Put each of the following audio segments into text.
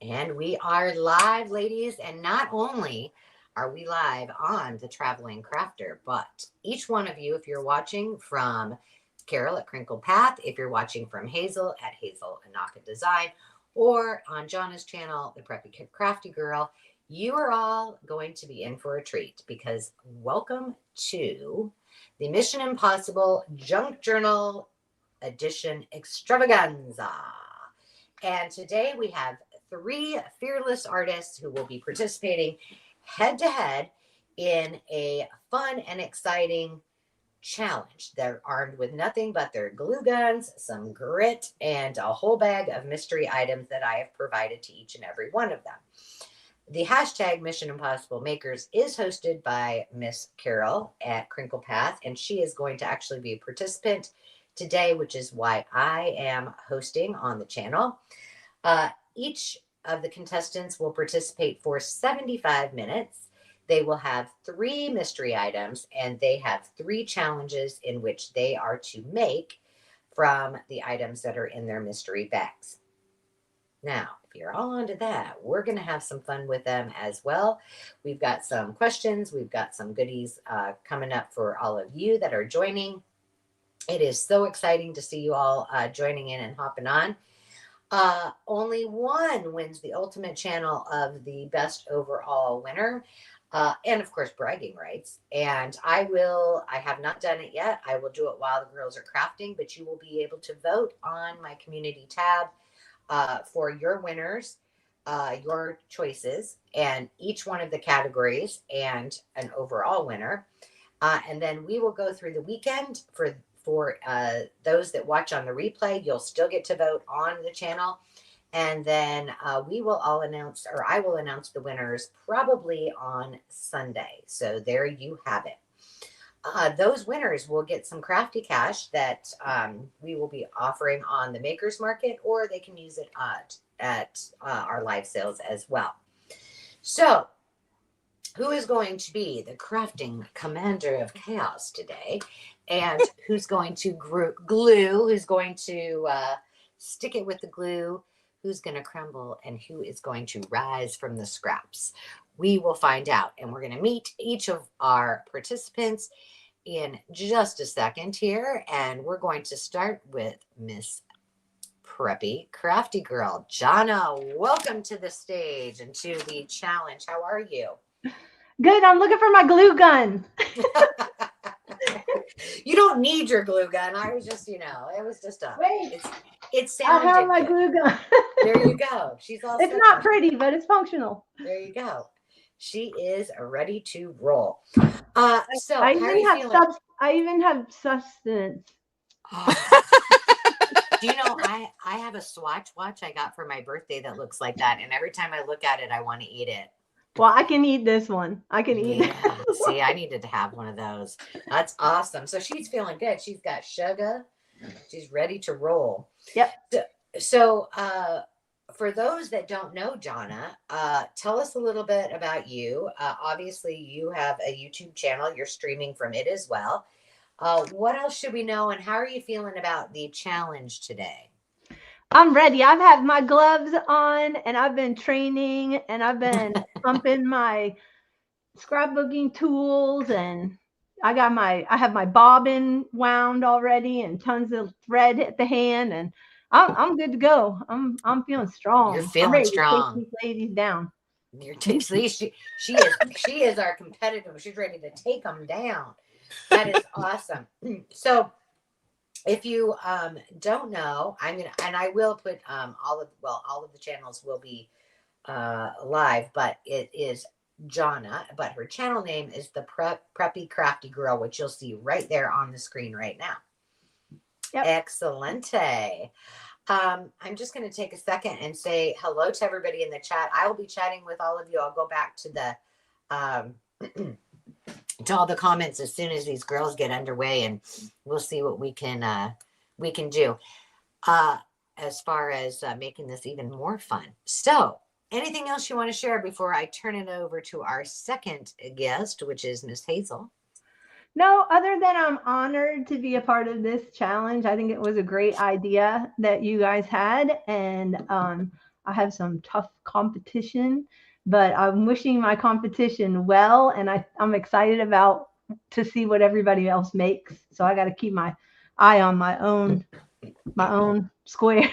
And we are live, ladies. And not only are we live on the Traveling Crafter, but each one of you, if you're watching from Carol at Crinkle Path, if you're watching from Hazel at Hazel Anaka Design, or on Jonna's channel, the Preppy Crafty Girl, you are all going to be in for a treat because welcome to the Mission Impossible Junk Journal Edition Extravaganza. And today we have three fearless artists who will be participating head to head in a fun and exciting challenge. They're armed with nothing but their glue guns, some grit, and a whole bag of mystery items that I have provided to each and every one of them. The hashtag Mission Impossible Makers is hosted by Miss Carol at Crinkle Path, and she is going to actually be a participant today, which is why I am hosting on the channel. Each of the contestants will participate for 75 minutes. They will have three mystery items, and they have three challenges in which they are to make from the items that are in their mystery bags. Now, if you're all onto that, we're going to have some fun with them as well. We've got some questions. We've got some goodies coming up for all of you that are joining. It is so exciting to see you all joining in and hopping on. Only one wins the ultimate channel of the best overall winner. And of course, bragging rights. And I have not done it yet. I will do it while the girls are crafting, but you will be able to vote on my community tab for your winners, your choices, and each one of the categories and an overall winner. And then we will go through the weekend for those that watch on the replay. You'll still get to vote on the channel. And then we will all announce, or I will announce the winners probably on Sunday. So there you have it. Those winners will get some crafty cash that we will be offering on the Makers Market, or they can use it at our live sales as well. So who is going to be the crafting commander of chaos today? And who's going to glue, who's going to stick it with the glue, who's going to crumble, and who is going to rise from the scraps? We will find out, and we're going to meet each of our participants in just a second here, and we're going to start with Miss Preppy Crafty Girl. Jonna, welcome to the stage and to the challenge. How are you? Good. I'm looking for my glue gun. You don't need your glue gun. I was just, it was just a. Wait. It sounded I have my good. glue gun. There you go. She's all. It's not pretty, but it's functional. There you go. She is ready to roll. So I how are you feeling? I even have sustenance. Oh. Do you know I have a Swatch watch I got for my birthday that looks like that, and every time I look at it, I want to eat it. Well, I can eat this one. I can eat it. See, I needed to have one of those. That's awesome. So she's feeling good. She's got sugar. She's ready to roll. Yep. So for those that don't know Jonna, tell us a little bit about you. Obviously, you have a YouTube channel. You're streaming from it as well. What else should we know, and how are you feeling about the challenge today? I'm ready. I've had my gloves on, and I've been training, and I've been pumping my scrapbooking tools, and I have my bobbin wound already, and tons of thread at the hand, and I'm good to go. I'm feeling strong. You're feeling strong. To take these ladies down. She is our competitor. She's ready to take them down. That is awesome. So if you don't know, I will put all of the channels will be live, but it is Jonna, but her channel name is the Preppy Crafty Girl, which you'll see right there on the screen right now. Yep. Excellente. I'm just going to take a second and say hello to everybody in the chat. I will be chatting with all of you. I'll go back to the to all the comments as soon as these girls get underway, and we'll see what we can do as far as making this even more fun. So anything else you want to share before I turn it over to our second guest, which is Miss Hazel? No, other than I'm honored to be a part of this challenge. I think it was a great idea that you guys had, and I have some tough competition, but I'm wishing my competition well, and I'm excited about to see what everybody else makes. So I got to keep my eye on my own square.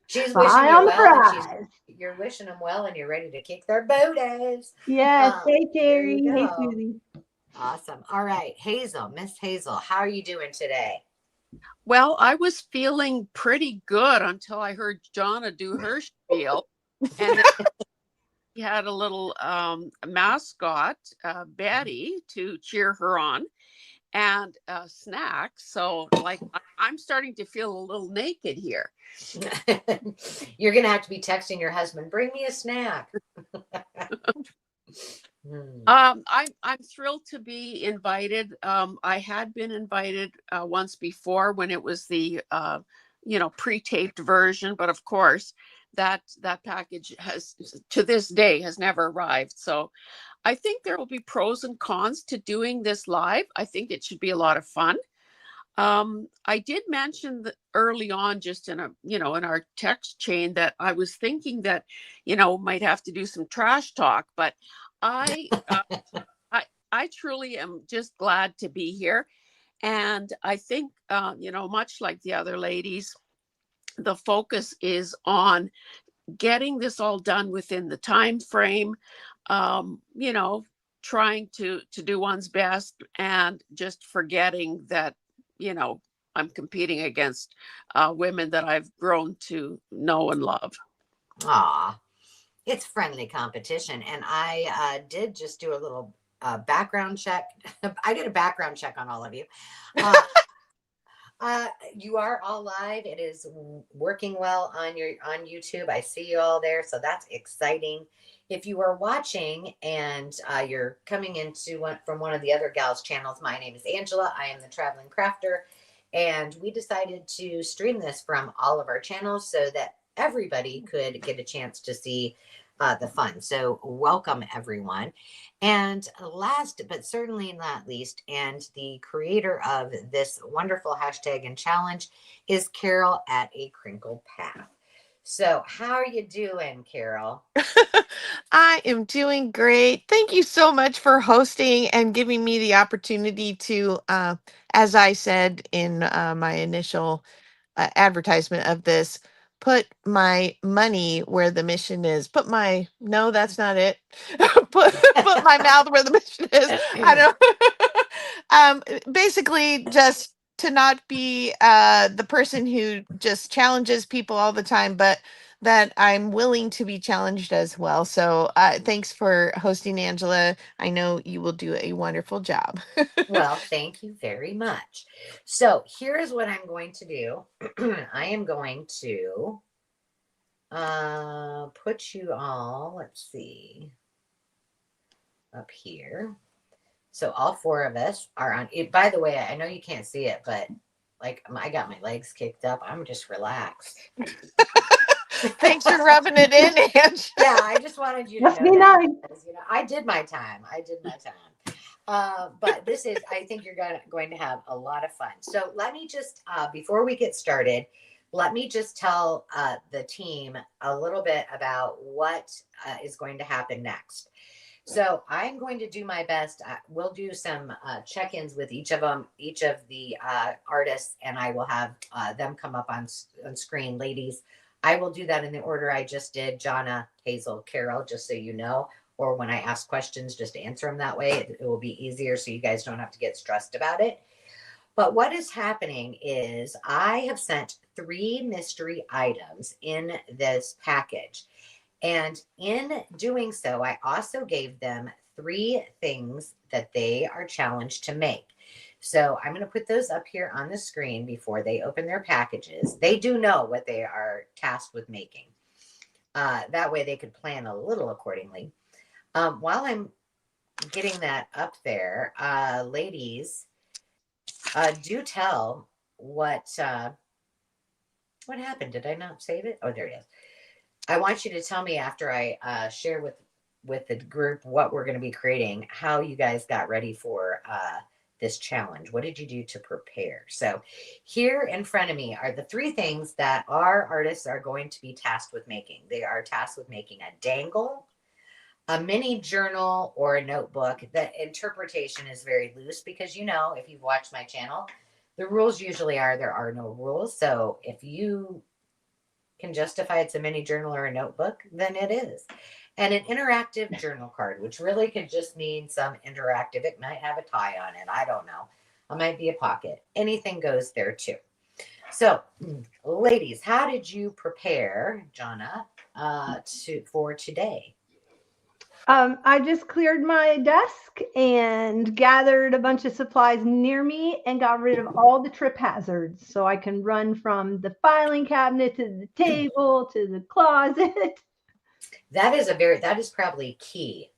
She's My wishing eye you on the well, and prize. you're wishing them well, and you're ready to kick their booties. Yes. Hey, There you Terry. Hey, go. Susie. Awesome. All right, Hazel, Miss Hazel, how are you doing today? Well, I was feeling pretty good until I heard Jonna do her spiel. And then she had a little mascot, Betty, to cheer her on and snacks. So, like, I'm starting to feel a little naked here. You're gonna have to be texting your husband, bring me a snack. I'm thrilled to be invited. I had been invited once before when it was the pre-taped version, but of course that package has to this day has never arrived. So I think there will be pros and cons to doing this live. I think it should be a lot of fun. I did mention that early on, just in in our text chain, that I was thinking that, might have to do some trash talk, but I, I truly am just glad to be here. And I think, much like the other ladies, the focus is on getting this all done within the time frame, trying to do one's best and just forgetting that, I'm competing against women that I've grown to know and love. Aw, it's friendly competition. And I did just do a little background check. I did a background check on all of you. You are all live. It is working well on YouTube. I see you all there, so that's exciting. If you are watching and you're coming into from one of the other gals' channels, my name is Angela. I am the Traveling Crafter, and we decided to stream this from all of our channels so that everybody could get a chance to see the fun. So welcome, everyone. And last but certainly not least, and the creator of this wonderful hashtag and challenge is Carol at a Crinkle Path. So how are you doing, Carol? I am doing great. Thank you so much for hosting and giving me the opportunity to, as I said in my initial advertisement of this, put my money where the mission is. No, that's not it. put my mouth where the mission is. I don't. Basically, just to not be the person who just challenges people all the time, but that I'm willing to be challenged as well. So thanks for hosting, Angela. I know you will do a wonderful job. Well, thank you very much. So here is what I'm going to do. I am going to put you all, let's see, up here. So all four of us are on it. By the way, I know you can't see it, but like I got my legs kicked up. I'm just relaxed. Thanks for rubbing it in, Ange. Yeah, I just wanted you to Must know be that nice. because, I did my time. But this is, I think you're going to have a lot of fun. So let me just, before we get started, let me just tell the team a little bit about what is going to happen next. So I'm going to do my best. We'll do some check-ins with each of the artists, and I will have them come up on screen. Ladies, I will do that in the order I just did. Jonna, Hazel, Carol, just so you know. Or when I ask questions, just answer them that way. It will be easier so you guys don't have to get stressed about it. But what is happening is I have sent 3 mystery items in this package. And in doing so, I also gave them 3 things that they are challenged to make. So I'm going to put those up here on the screen before they open their packages. They do know what they are tasked with making. That way they could plan a little accordingly. While I'm getting that up there, ladies, do tell what happened. Did I not save it? Oh, there it is. I want you to tell me after I share with the group what we're going to be creating, how you guys got ready for this challenge? What did you do to prepare? So here in front of me are the 3 things that our artists are going to be tasked with making. They are tasked with making a dangle, a mini journal, or a notebook. The interpretation is very loose because, if you've watched my channel, the rules usually are there are no rules. So if you can justify it's a mini journal or a notebook, then it is. And an interactive journal card, which really could just mean some interactive. It might have a tie on it. I don't know. It might be a pocket. Anything goes there too. So, ladies, how did you prepare, Jonna, for today? I just cleared my desk and gathered a bunch of supplies near me and got rid of all the trip hazards so I can run from the filing cabinet to the table to the closet. That is probably key.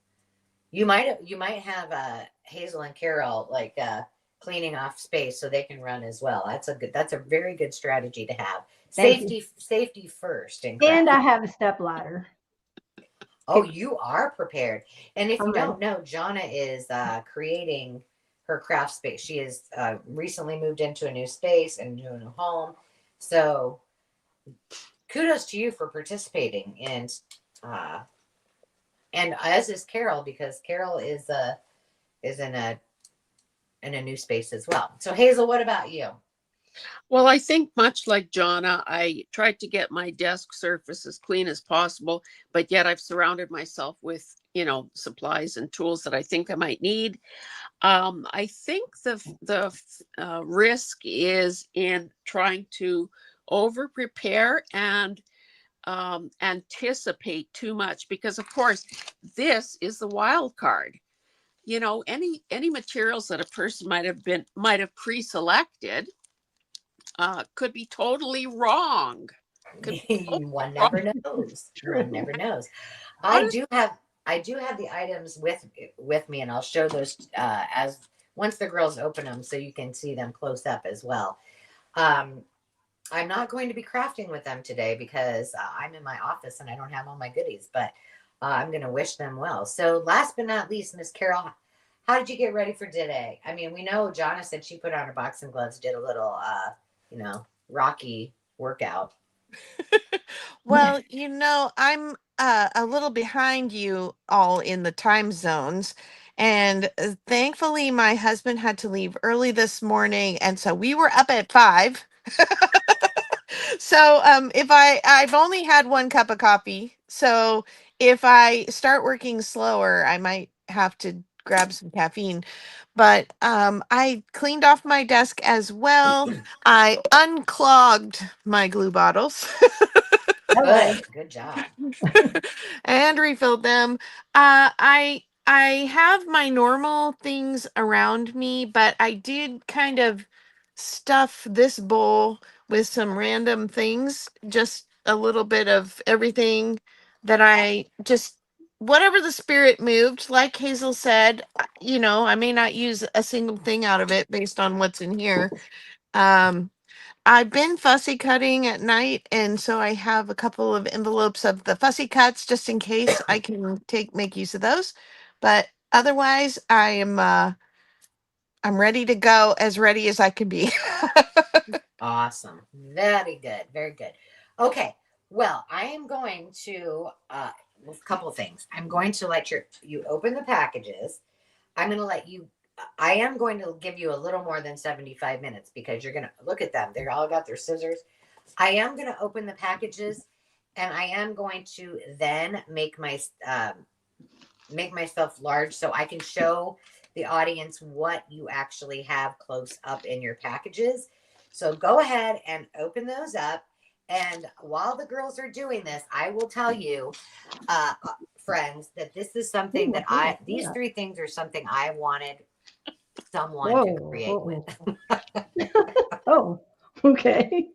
You might have Hazel and Carol cleaning off space so they can run as well. That's a very good strategy to have. Safety first. And I have a step ladder. Oh, you are prepared. And if you don't know, Jonna is creating her craft space. She has recently moved into a new space and a new home. So kudos to you for participating. And as is Carol, because Carol is in a new space as well. So Hazel, what about you? Well, I think much like Jonna, I tried to get my desk surface as clean as possible, but yet I've surrounded myself with, supplies and tools that I think I might need. I think the risk is in trying to over prepare and anticipate too much, because of course this is the wild card. Any materials that a person might have pre-selected could be totally wrong. One never knows. One never knows. I do have the items with me, and I'll show those as once the girls open them, so you can see them close up as well. I'm not going to be crafting with them today because I'm in my office and I don't have all my goodies, but I'm going to wish them well. So last but not least, Miss Carol, how did you get ready for today? I mean, we know Jonna said she put on her boxing gloves, did a little Rocky workout. Well, I'm a little behind you all in the time zones. And thankfully, my husband had to leave early this morning. And so we were up at 5. So if I've only had 1 cup of coffee. So if I start working slower, I might have to grab some caffeine. But I cleaned off my desk as well. I unclogged my glue bottles. Good job. And refilled them. I have my normal things around me, but I did kind of stuff this bowl with some random things, just a little bit of everything that I just whatever the spirit moved, like Hazel said, I may not use a single thing out of it based on what's in here. I've been fussy cutting at night, and so I have a couple of envelopes of the fussy cuts just in case I can make use of those. But otherwise, I'm ready to go, as ready as I can be. Awesome. Very good. Very good. Okay. Well, I am going to a couple of things. I'm going to let you open the packages. I am going to give you a little more than 75 minutes because you're going to look at them. They're all got their scissors. I am going to open the packages, and I am going to then make myself large so I can show the audience what you actually have close up in your packages. So go ahead and open those up. And while the girls are doing this, I will tell you, friends, that this is something these 3 things are something I wanted someone to create with. Oh, okay.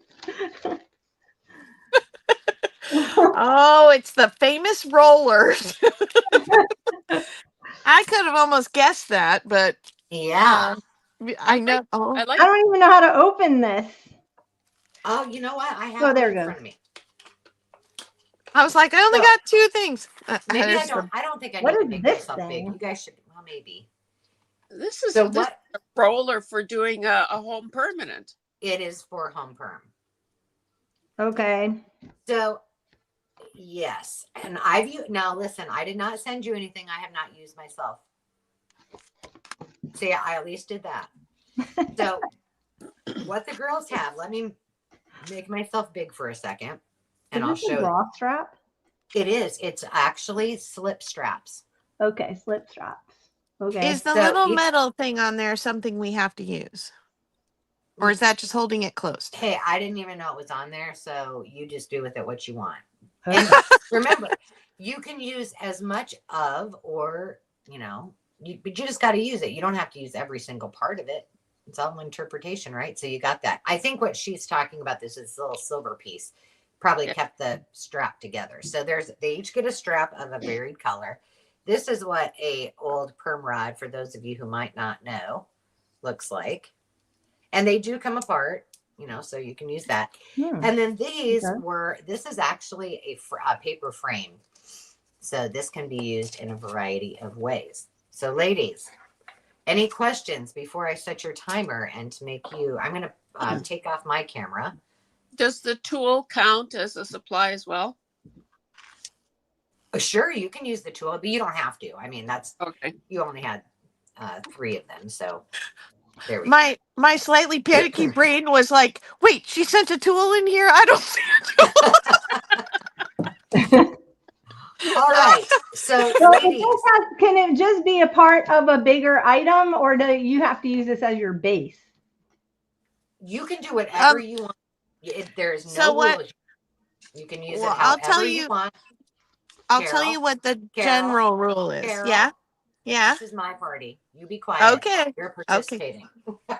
Oh, it's the famous rollers. I could have almost guessed that, but yeah, I know. I don't even know how to open this. Oh, you know what? I have it in front of me. I was like, I only got 2 things. Maybe I don't think I need to make this up big. You guys should. Well, maybe. This is a roller for doing a home permanent. It is for home perm. Okay. So yes, and now listen, I did not send you anything I have not used myself. See, I at least did that. So what the girls have, let me make myself big for a second and I'll Is this a show bra strap? it is. It's actually slip straps. Okay, slip straps. Okay. Is the So little metal thing on there something we have to use? Or is that just holding it closed? Hey, I didn't even know it was on there, so you just do with it what you want. Okay. And remember, you can use as much of, or but you just got to use it. You don't have to use every single part of it. It's all interpretation, right? So you got that. I think what she's talking about, this little silver piece, probably kept the strap together. So they each get a strap of a varied color. This is what a old perm rod, for those of you who might not know, looks like. And they do come apart, so you can use that. And then this is actually a paper frame. So this can be used in a variety of ways. So ladies, any questions before I set your timer and to make you, I'm going to take off my camera. Does the tool count as a supply as well? Sure, you can use the tool, but you don't have to. I mean, that's okay. You only had 3 of them, so there we go. My slightly panicky brain was like, wait, she sent a tool in here? I don't see a tool. All right. So ladies, can it just be a part of a bigger item, or do you have to use this as your base? you can do whatever you want. There's no rules. You can use it however you want. I'll tell you what the general rule is. Carol, yeah. This is my party. You be quiet. Okay. You're participating. Okay.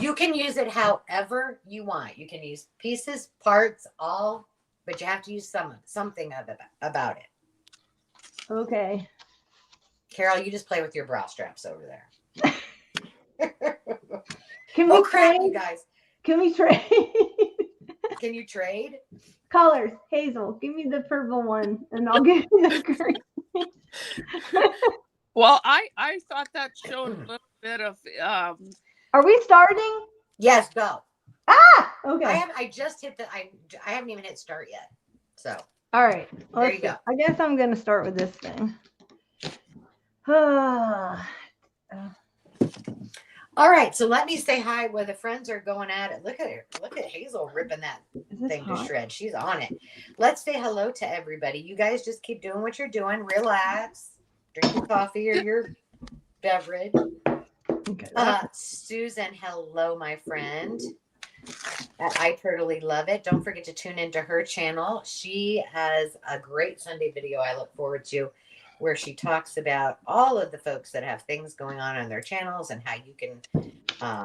You can use it however you want. You can use pieces, parts, all, but you have to use something about it. Okay. Carol, you just play with your bra straps over there. Can we crap, trade? you guys. Can we trade? Can you trade? Colors. Hazel, give me the purple one and I'll give you the green. Well, I thought that showed a little bit of Are we starting? Yes, go. Okay. I just hit I haven't even hit start yet. So all right. There you go. I guess I'm gonna start with this thing. All right, so let me say hi where the friends are going at it. Look at her. Look at Hazel ripping that thing to shreds. She's on it. Let's say hello to everybody. You guys just keep doing what you're doing. Relax. Drink your coffee or your beverage. Okay. Susan, hello, my friend. I totally love it. Don't forget to tune into her channel. She has a great Sunday video I look forward to, where she talks about all of the folks that have things going on their channels and how you can,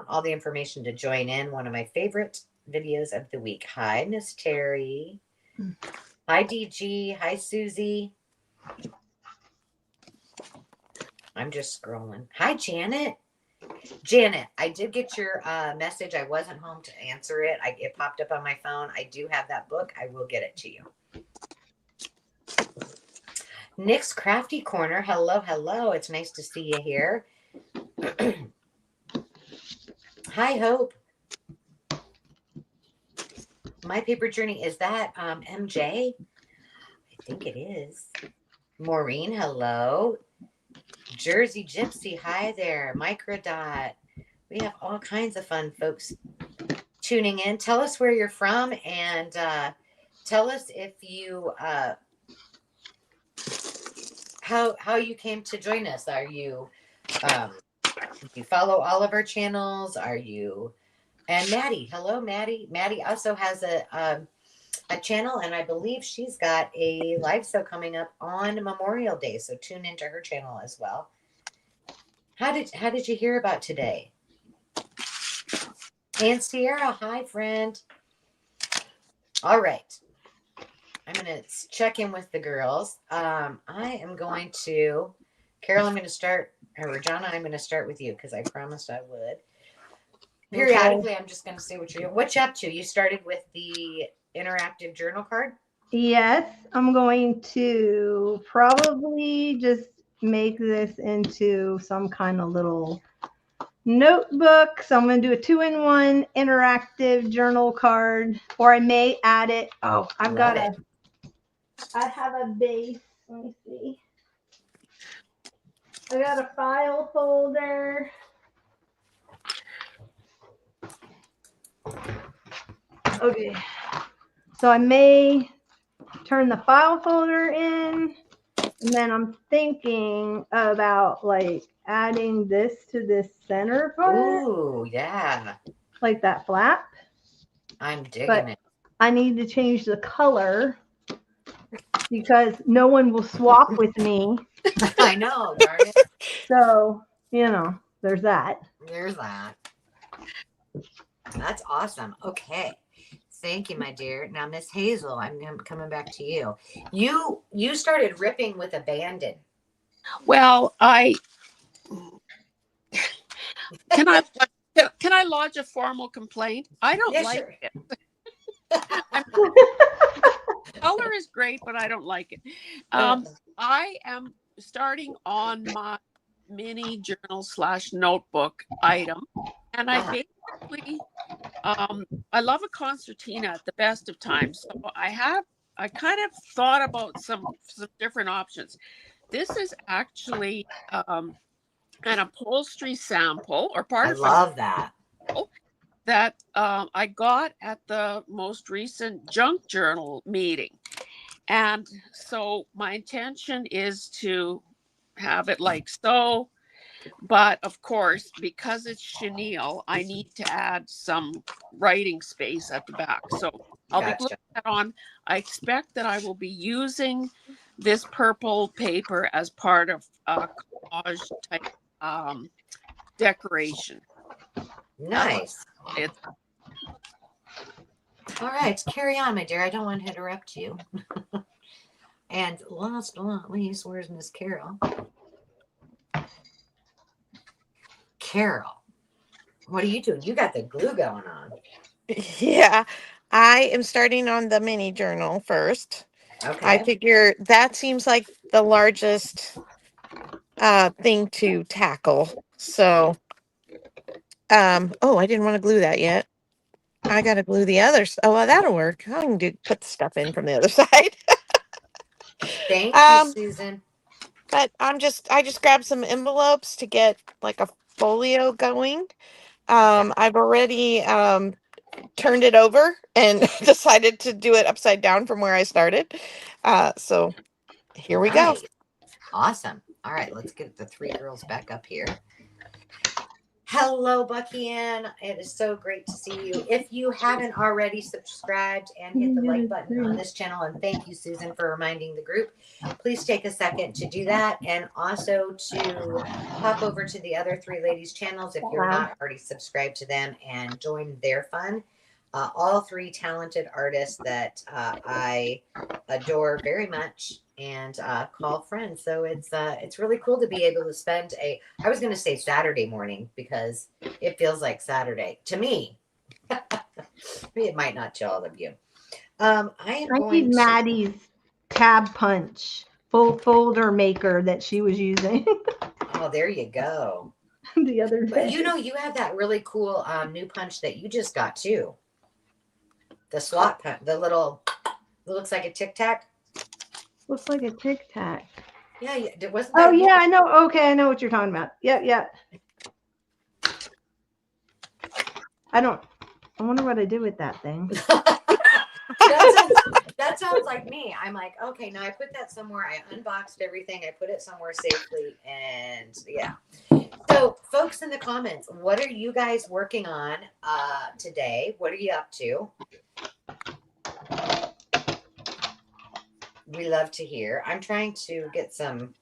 all the information to join in. One of my favorite videos of the week. Hi, Miss Terry. Hi, DG. Hi, Susie. I'm just scrolling. Hi, Janet. Janet, I did get your message. I wasn't home to answer it. It popped up on my phone. I do have that book. I will get it to you. Nick's Crafty Corner. Hello, hello. It's nice to see you here. Hi, Hope. My Paper Journey. Is that MJ? I think it is. Maureen, hello. Jersey Gypsy, hi there. Microdot. We have all kinds of fun folks tuning in. Tell us where you're from and tell us if you how you came to join us. Are you you follow all of our channels? Are you and Maddie? Hello, Maddie. Maddie also has a channel, and I believe she's got a live show coming up on Memorial Day. So tune into her channel as well. How did you hear about today? And Sierra, hi friend. All right. I'm going to check in with the girls. I am going to, Carol, I'm going to start, or Regina, I'm going to start with you because I promised I would. Periodically, I'm just going to say what you up to. You started with the interactive journal card? Yes, I'm going to probably just make this into some kind of little notebook. So I'm going to do a 2-in-1 interactive journal card, or I may add it. Oh, I have a base. Let me see. I got a file folder. Okay. So I may turn the file folder in, and then I'm thinking about like adding this to this center part. Ooh, yeah. Like that flap. I'm digging But it. I need to change the color because no one will swap with me. I know, darn it. So, there's that. There's that. That's awesome. Okay. Thank you, my dear. Now, Miss Hazel, I'm coming back to you. You started ripping with abandon. Well, can I lodge a formal complaint? I don't like it. Color is great, but I don't like it. I am starting on my mini journal / notebook item, and I basically I love a concertina at the best of times. So I kind of thought about some different options. This is actually an upholstery sample, or part of love that. That I got at the most recent junk journal meeting. And so my intention is to have it like so. But of course, because it's chenille, I need to add some writing space at the back. So I'll be putting that on. I expect that I will be using this purple paper as part of a collage type decoration. Nice. All right, carry on, my dear. I don't want to interrupt you. And last but not least, where's Miss Carol? Carol, what are you doing? You got the glue going on. Yeah, I am starting on the mini journal first. Okay. I figure that seems like the largest thing to tackle. So, oh, I didn't want to glue that yet. I got to glue the others. Oh, well, that'll work. I can put the stuff in from the other side. Thank you, Susan. But I just grabbed some envelopes to get like a folio going. I've already turned it over and decided to do it upside down from where I started. So here we go. Awesome. All right, let's get the three girls back up here. Hello, Bucky Ann. It is so great to see you. If you haven't already subscribed and hit the like button on this channel, and thank you, Susan, for reminding the group, please take a second to do that, and also to hop over to the other three ladies' channels if you're not already subscribed to them and join their fun. All three talented artists that I adore very much and call friends. So it's really cool to be able to spend I was going to say Saturday morning because it feels like Saturday to me. It might not to all of you. I need Maddie's tab punch full folder maker that she was using. Oh, there you go. The other day. But you have that really cool new punch that you just got too. The slot punch, the little, it looks like a Tic Tac. Looks like a Tic Tac. Yeah, it wasn't. That yeah, I know. Okay, I know what you're talking about. Yeah. I wonder what I did with that thing. That sounds like me. I'm like, okay, now I put that somewhere. I unboxed everything. I put it somewhere safely, and yeah. So, folks in the comments, what are you guys working on today? What are you up to? We love to hear. I'm trying to get I'm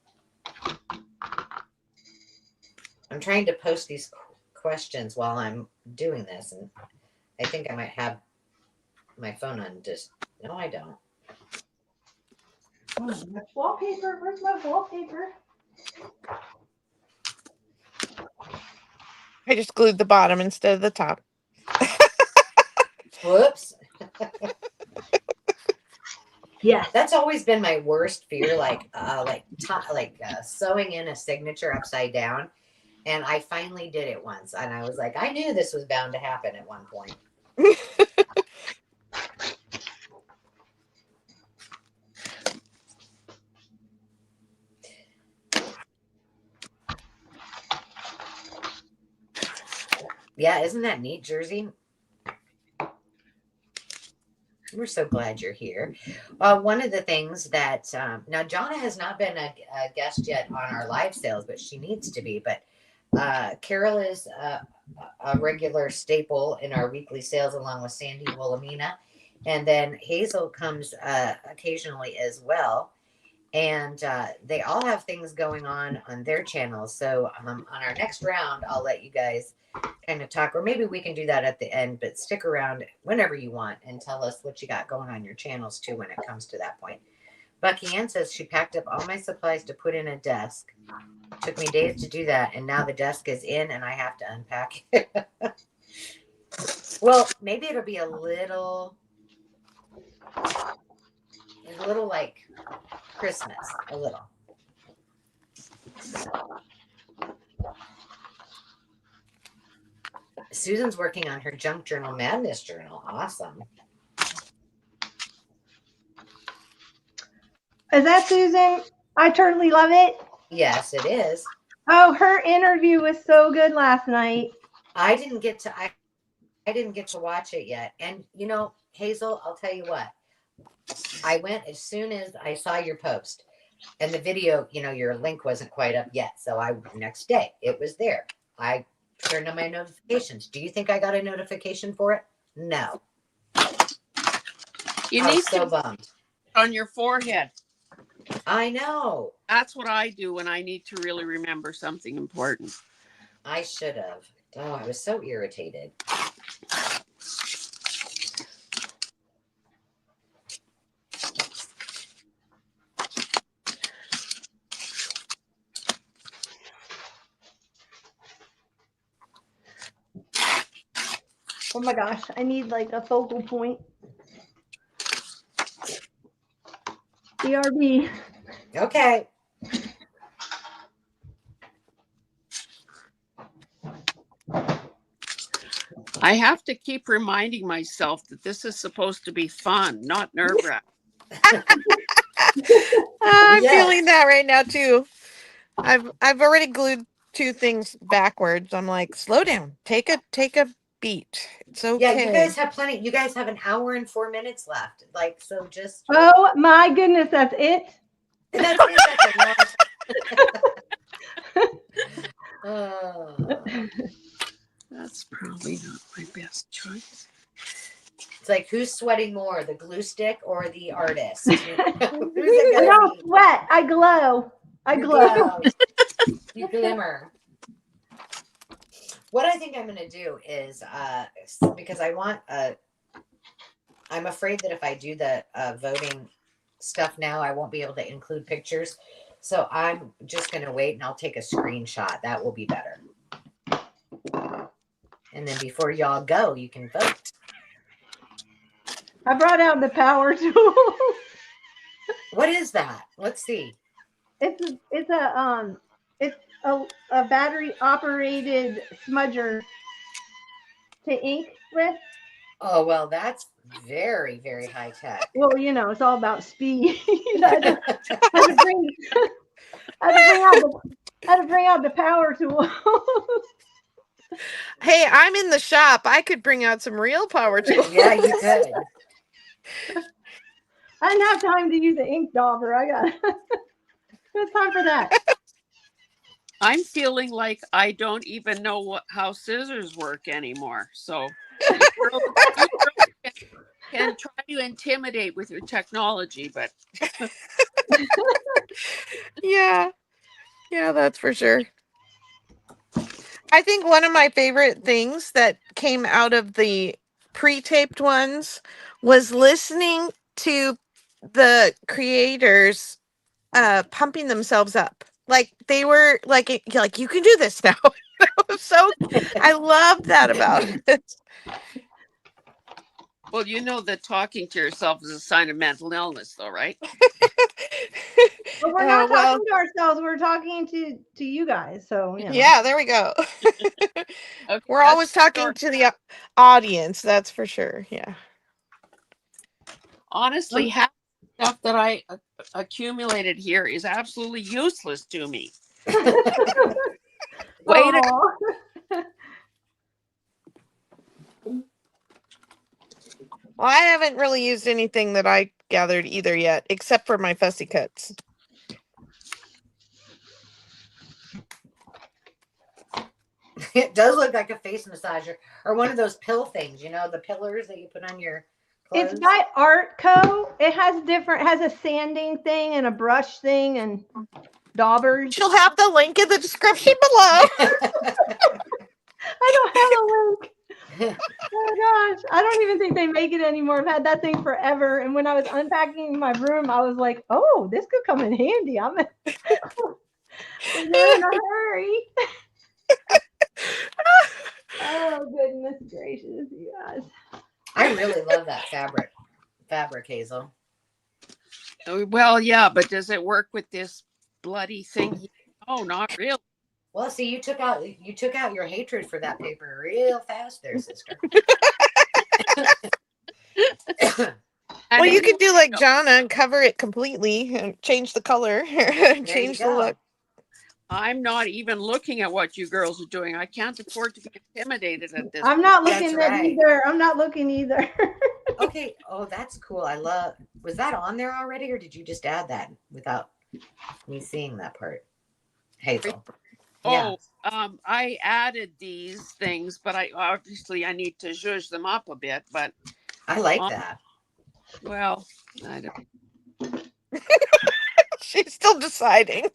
trying to post these questions while I'm doing this, and I think I might have my phone on no, I don't. Oh, my wallpaper. Where's my wallpaper? I just glued the bottom instead of the top. Whoops. Yes. That's always been my worst fear, sewing in a signature upside down. And I finally did it once, and I was like, I knew this was bound to happen at one point. Yeah, isn't that neat, Jersey? We're so glad you're here. One of the things that now Jonna has not been a guest yet on our live sales, but she needs to be. But Carol is a regular staple in our weekly sales, along with Sandy Wilhelmina, and then Hazel comes occasionally as well. And they all have things going on their channels. So on our next round, I'll let you guys kind of talk, or maybe we can do that at the end, but stick around whenever you want and tell us what you got going on your channels too when it comes to that point. Bucky Ann says she packed up all my supplies to put in a desk. Took me days to do that, and now the desk is in and I have to unpack it. Well, maybe it'll be a little like Christmas, a little. Susan's working on her junk journal madness journal. Awesome. Is that Susan? I totally love it. Yes, it is. Oh, her interview was so good last night. I didn't get to watch it yet. And you know, Hazel, I'll tell you what. I went as soon as I saw your post, and the video, you know, your link wasn't quite up yet. So next day it was there. I turned on my notifications. Do you think I got a notification for it? No. You I need was so to bummed. on your forehead. I know. That's what I do when I need to really remember something important. I should have. Oh, I was so irritated. Oh my gosh, I need like a focal point. BRB. Okay. I have to keep reminding myself that this is supposed to be fun, not nerve-wracking. I'm Yes. feeling that right now too. I've already glued 2 things backwards. I'm like, slow down. Take a beat. It's okay. Yeah, you guys have plenty. You guys have an hour and 4 minutes left. Like, so just. Oh my goodness, that's it. That's it. That's a long That's probably not my best choice. It's like, who's sweating more, the glue stick or the artist? Who's it I gonna don't be? sweat. I glow. I You glow. glow. You glimmer. What I think I'm going to do is, because I'm afraid that if I do the voting stuff now, I won't be able to include pictures. So I'm just going to wait and I'll take a screenshot. That will be better. And then before y'all go, you can vote. I brought out the power tool. What is that? Let's see. It's a battery operated smudger to ink with. Oh, well, that's very, very high tech. Well, you know, it's all about speed. I had to bring out the power tool. Hey, I'm in the shop. I could bring out some real power tools. Yeah, you could. I didn't have time to use the ink dauber. It's time for that. I'm feeling like I don't even know how scissors work anymore. So you can try to intimidate with your technology, but Yeah, that's for sure. I think one of my favorite things that came out of the pre-taped ones was listening to the creators pumping themselves up. Like they were like you can do this now. So I love that about it. Well, you know that talking to yourself is a sign of mental illness, though, right? But we're not well, talking to ourselves. We're talking to you guys. So, you know. yeah, there we go. Okay, We're that's always talking to the audience, that's for sure. Yeah. honestly, half the stuff that I accumulated here is absolutely useless to me. Wait a Aw. Well, I haven't really used anything that I gathered either yet, except for my fussy cuts. It does look like a face massager or one of those pill things, you know, the pillars that you put on your clothes. It's by Artco. It has a sanding thing and a brush thing and daubers. She'll have the link in the description below. I don't have a link. Oh gosh, I don't even think they make it anymore. I've had that thing forever. And when I was unpacking my room, I was like, "Oh, this could come in handy." I'm in a hurry. Oh goodness gracious, you guys! I really love that fabric, Hazel. Well, yeah, but does it work with this bloody thing? Oh, not really. Well, see, you took out your hatred for that paper real fast there, sister. Well, you could do like Jonna and cover it completely and change the color, change the look. I'm not even looking at what you girls are doing. I can't afford to be intimidated at this. I'm not looking That's at right. either. I'm not looking either. Okay. Oh, that's cool. Was that on there already, or did you just add that without me seeing that part? Hazel. Oh, I added these things, but I need to zhuzh them up a bit. But I like that. Well, I don't. She's still deciding.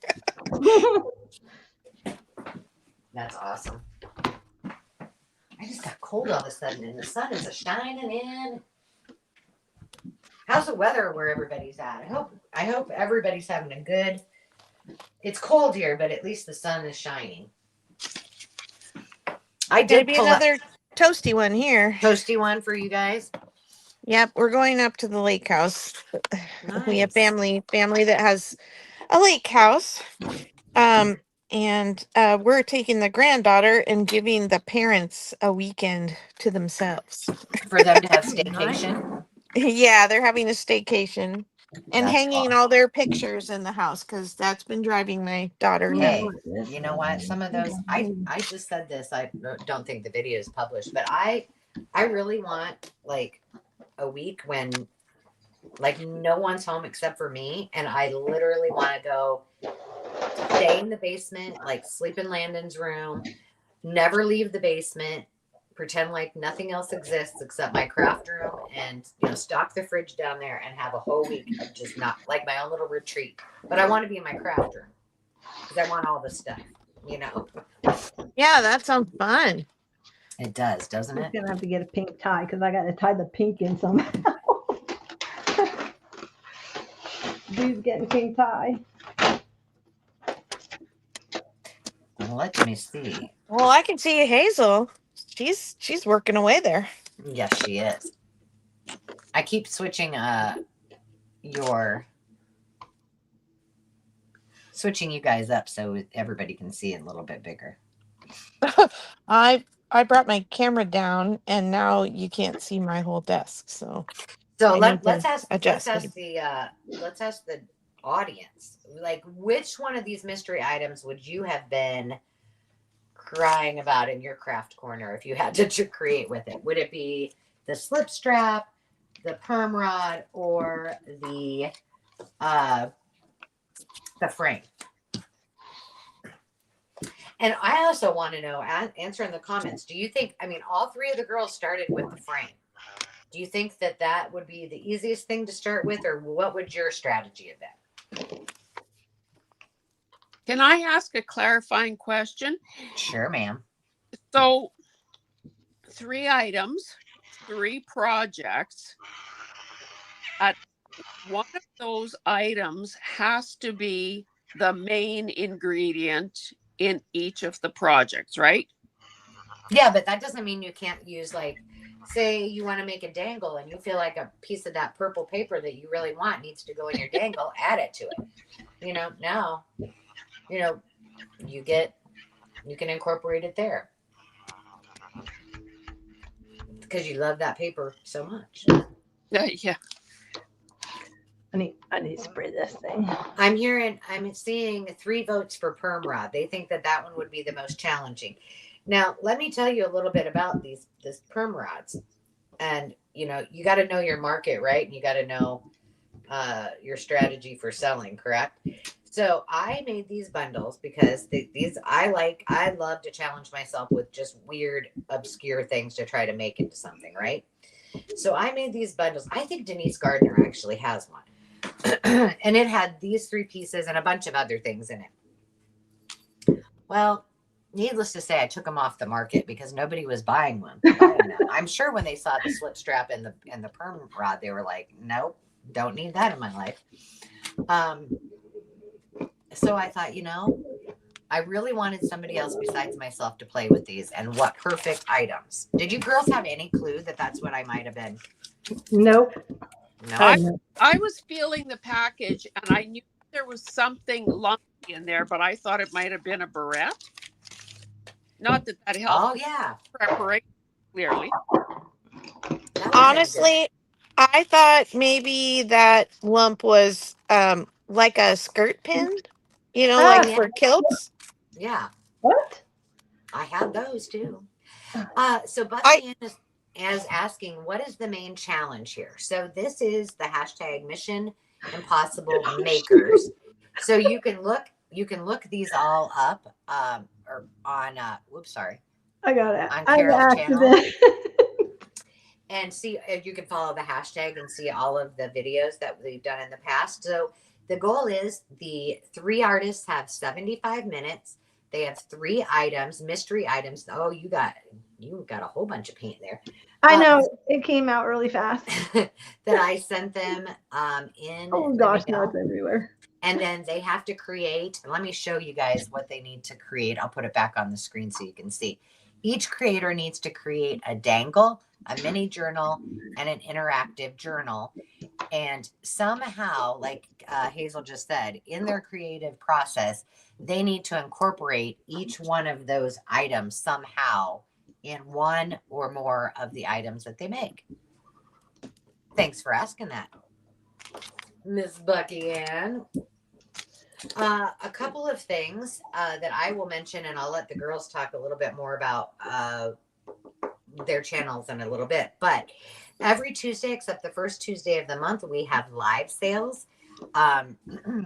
That's awesome. I just got cold all of a sudden, and the sun is a shining in. How's the weather where everybody's at? I hope everybody's having a good. It's cold here, but at least the sun is shining. I did Maybe pull another toasty one here. toasty one for you guys. Yep, we're going up to the lake house. We have Nice. family that has a lake house. And we're taking the granddaughter and giving the parents a weekend to themselves. For them to have staycation. Yeah, they're having a staycation and That's hanging awesome. all their pictures in the house because that's been driving my daughter Hey, nuts. you know what? Some of those, I just said this. I don't think the video is published, but I really want like a week when like no one's home except for me, and I literally want to go stay in the basement, like sleep in Landon's room, never leave the basement, pretend like nothing else exists except my craft room, and stock the fridge down there and have a whole week of just not like my own little retreat. But I want to be in my craft room because I want all the stuff, Yeah, that sounds fun. It does, doesn't I'm it? gonna have to get a pink tie because I got to tie the pink in somehow. Dude's getting a pink tie. Well, let me see. Well, I can see Hazel. She's working away there. Yes, she is. I keep switching switching you guys up so everybody can see it a little bit bigger. I brought my camera down and now you can't see my whole desk. So let's ask adjust. let's ask the audience, like, which one of these mystery items would you have been crying about in your craft corner if you had to create with it? Would it be the slip strap, the perm rod, or the frame? And I also want to know, answer in the comments, do you think, all three of the girls started with the frame. Do you think that would be the easiest thing to start with, or what would your strategy have been? Can I ask a clarifying question? Sure, ma'am. So 3 items, 3 projects. One of those items has to be the main ingredient in each of the projects, right? Yeah, but that doesn't mean you can't use like say you want to make a dangle and you feel like a piece of that purple paper that you really want needs to go in your dangle, add it to it. Now, you can incorporate it there because you love that paper so much. Yeah. I need to spray this thing. I'm seeing 3 votes for perm rod. They think that one would be the most challenging. Now, let me tell you a little bit about this perm rods. And, you got to know your market, right? And you got to know your strategy for selling, correct? So I made these bundles because I love to challenge myself with just weird, obscure things to try to make into something, right? So I made these bundles. I think Denise Gardner actually has one. And it had these 3 pieces and a bunch of other things in it. Well, needless to say, I took them off the market because nobody was buying them. I'm sure when they saw the slip strap and the perm rod, they were like, nope, don't need that in my life. So I thought, I really wanted somebody else besides myself to play with these, and what perfect items. Did you girls have any clue that that's what I might have been? Nope. No. I was feeling the package and I knew there was something lumpy in there, but I thought it might have been a barrette. Not that helped. Oh, yeah. Preparation, clearly. Honestly, I thought maybe that lump was like a skirt pin, like for kilts. Yeah. What? I had those too. So Bucky is asking, what is the main challenge here? So this is the hashtag Mission Impossible Makers. So you can look these all up or on whoops, sorry. I got it. On Carol's channel. And see if you can follow the hashtag and see all of the videos that we've done in the past. So the goal is the 3 artists have 75 minutes. They have 3 items, mystery items. Oh, you got a whole bunch of paint there. I know, it came out really fast. That I sent them in. Oh gosh, no, it's everywhere. And then they have to create. Let me show you guys what they need to create. I'll put it back on the screen so you can see. Each creator needs to create a dangle, a mini journal, and an interactive journal. And somehow, like Hazel just said, in their creative process, they need to incorporate each one of those items somehow in one or more of the items that they make. Thanks for asking that, Miss Bucky Ann. A couple of things that I will mention, and I'll let the girls talk a little bit more about their channels in a little bit. But every Tuesday, except the first Tuesday of the month, we have live sales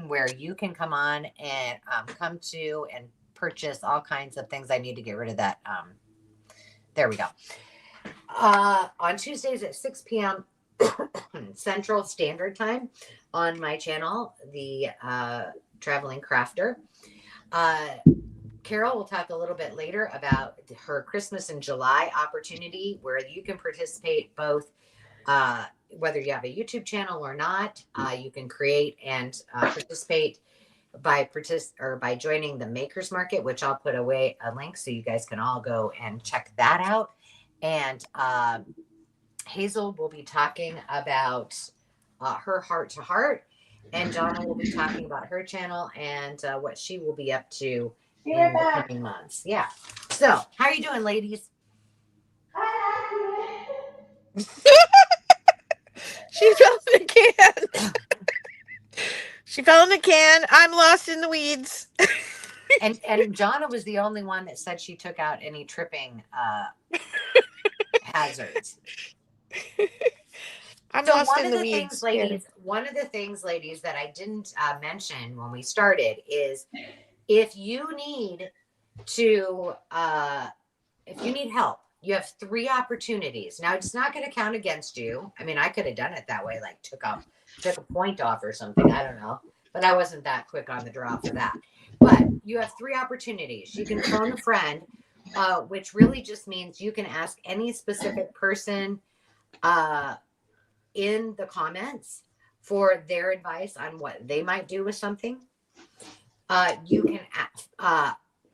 where you can come on and come to and purchase all kinds of things. I need to get rid of that. There we go. On Tuesdays at 6 p.m. Central Standard Time on my channel, the Traveling Crafter. Carol will talk a little bit later about her Christmas in July opportunity where you can participate both whether you have a YouTube channel or not. You can create and participate by joining the Makers Market, which I'll put away a link so you guys can all go and check that out. And Hazel will be talking about her heart to heart, and Donna will be talking about her channel and what she will be up to in the coming months. Yeah. So, how are you doing, ladies? She fell in the can. She fell in the can. I'm lost in the weeds. And Jonna was the only one that said she took out any tripping hazards. I'm so lost in the weeds. One of the things, ladies, that I didn't mention when we started is if you need help, you have 3 opportunities. Now, it's not going to count against you. I mean, I could have done it that way, like took a point off or something. I don't know. But I wasn't that quick on the draw for that. But you have 3 opportunities. You can phone a friend, which really just means you can ask any specific person in the comments for their advice on what they might do with something. You can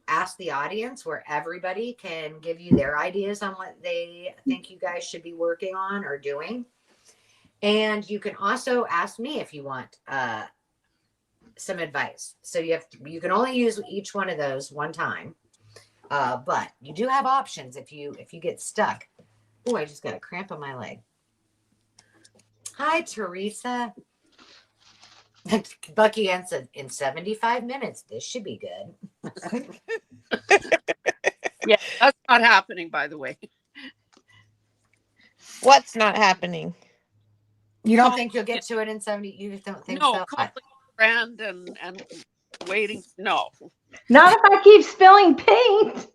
Ask the audience, where everybody can give you their ideas on what they think you guys should be working on or doing. And you can also ask me if you want some advice. So you can only use each one of those one time, but you do have options if you get stuck. Oh, I just got a cramp on my leg. Hi, Teresa. Bucky Ann said, in 75 minutes, this should be good. Yeah, that's not happening, by the way. What's not happening? You don't think you'll get to it in 70? You don't think No, so? calling a friend and waiting. No. Not if I keep spilling paint.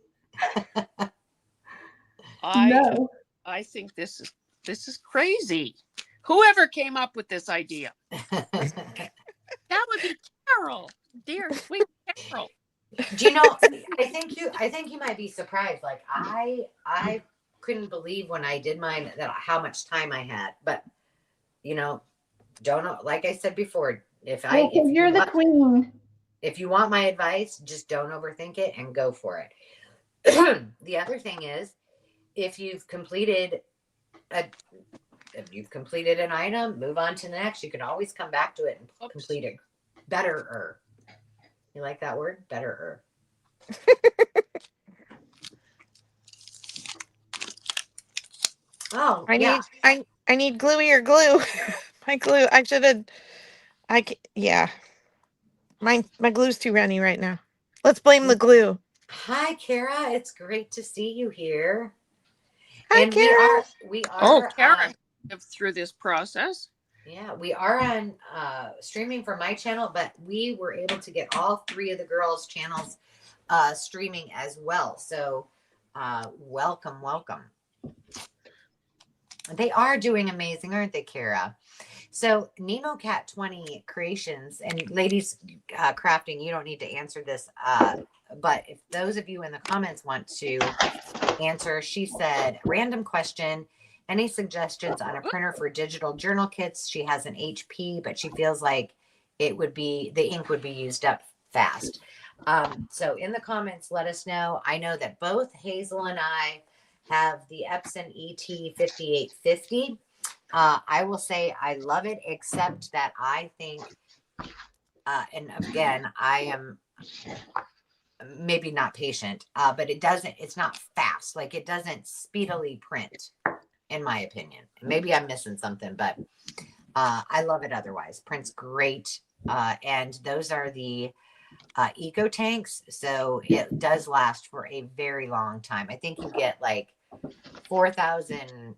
No. I think this is crazy. Whoever came up with this idea? That would be Carol, dear sweet Carol. Do you know? I think you might be surprised. Like I couldn't believe when I did mine that how much time I had. But you know, don't know. Like I said before, if You're the queen. If you want my advice, just don't overthink it and go for it. The other thing is, if you've completed an item, move on to the next. You can always come back to it and complete it better. You like that word? Better. Oh, I need gluier glue. My glue. I should have. Yeah. My glue's too runny right now. Let's blame the glue. Hi, Kara. It's great to see you here. Hi, and Kara. we are. Oh, Kara, through this process. Yeah, we are on streaming from my channel, but we were able to get all three of the girls' channels streaming as well. So welcome. They are doing amazing, aren't they, Kara? So Nemo Cat 20 Creations, and ladies crafting, you don't need to answer this, but if those of you in the comments want to answer, she said, random question. Any suggestions on a printer for digital journal kits? She has an HP, but she feels like the ink would be used up fast. So in the comments, let us know. I know that both Hazel and I have the Epson ET 5850. I will say I love it, except that I think, and again, I am maybe not patient, but it's not fast. Like it doesn't speedily print. In my opinion, maybe I'm missing something, but I love it otherwise. Prints great. And those are the eco tanks. So it does last for a very long time. I think you get like 4,000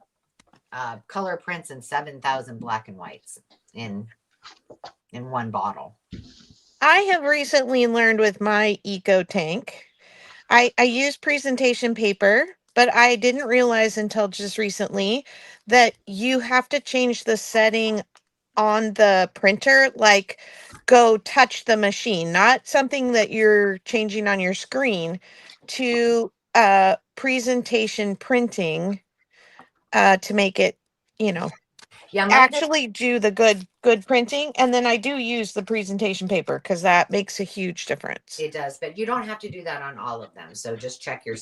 color prints and 7,000 black and whites in one bottle. I have recently learned with my eco tank, I use presentation paper, but I didn't realize until just recently that you have to change the setting on the printer, like go touch the machine, not something that you're changing on your screen, to presentation printing to make it, actually do the good printing. And then I do use the presentation paper because that makes a huge difference. It does, but you don't have to do that on all of them. So just check your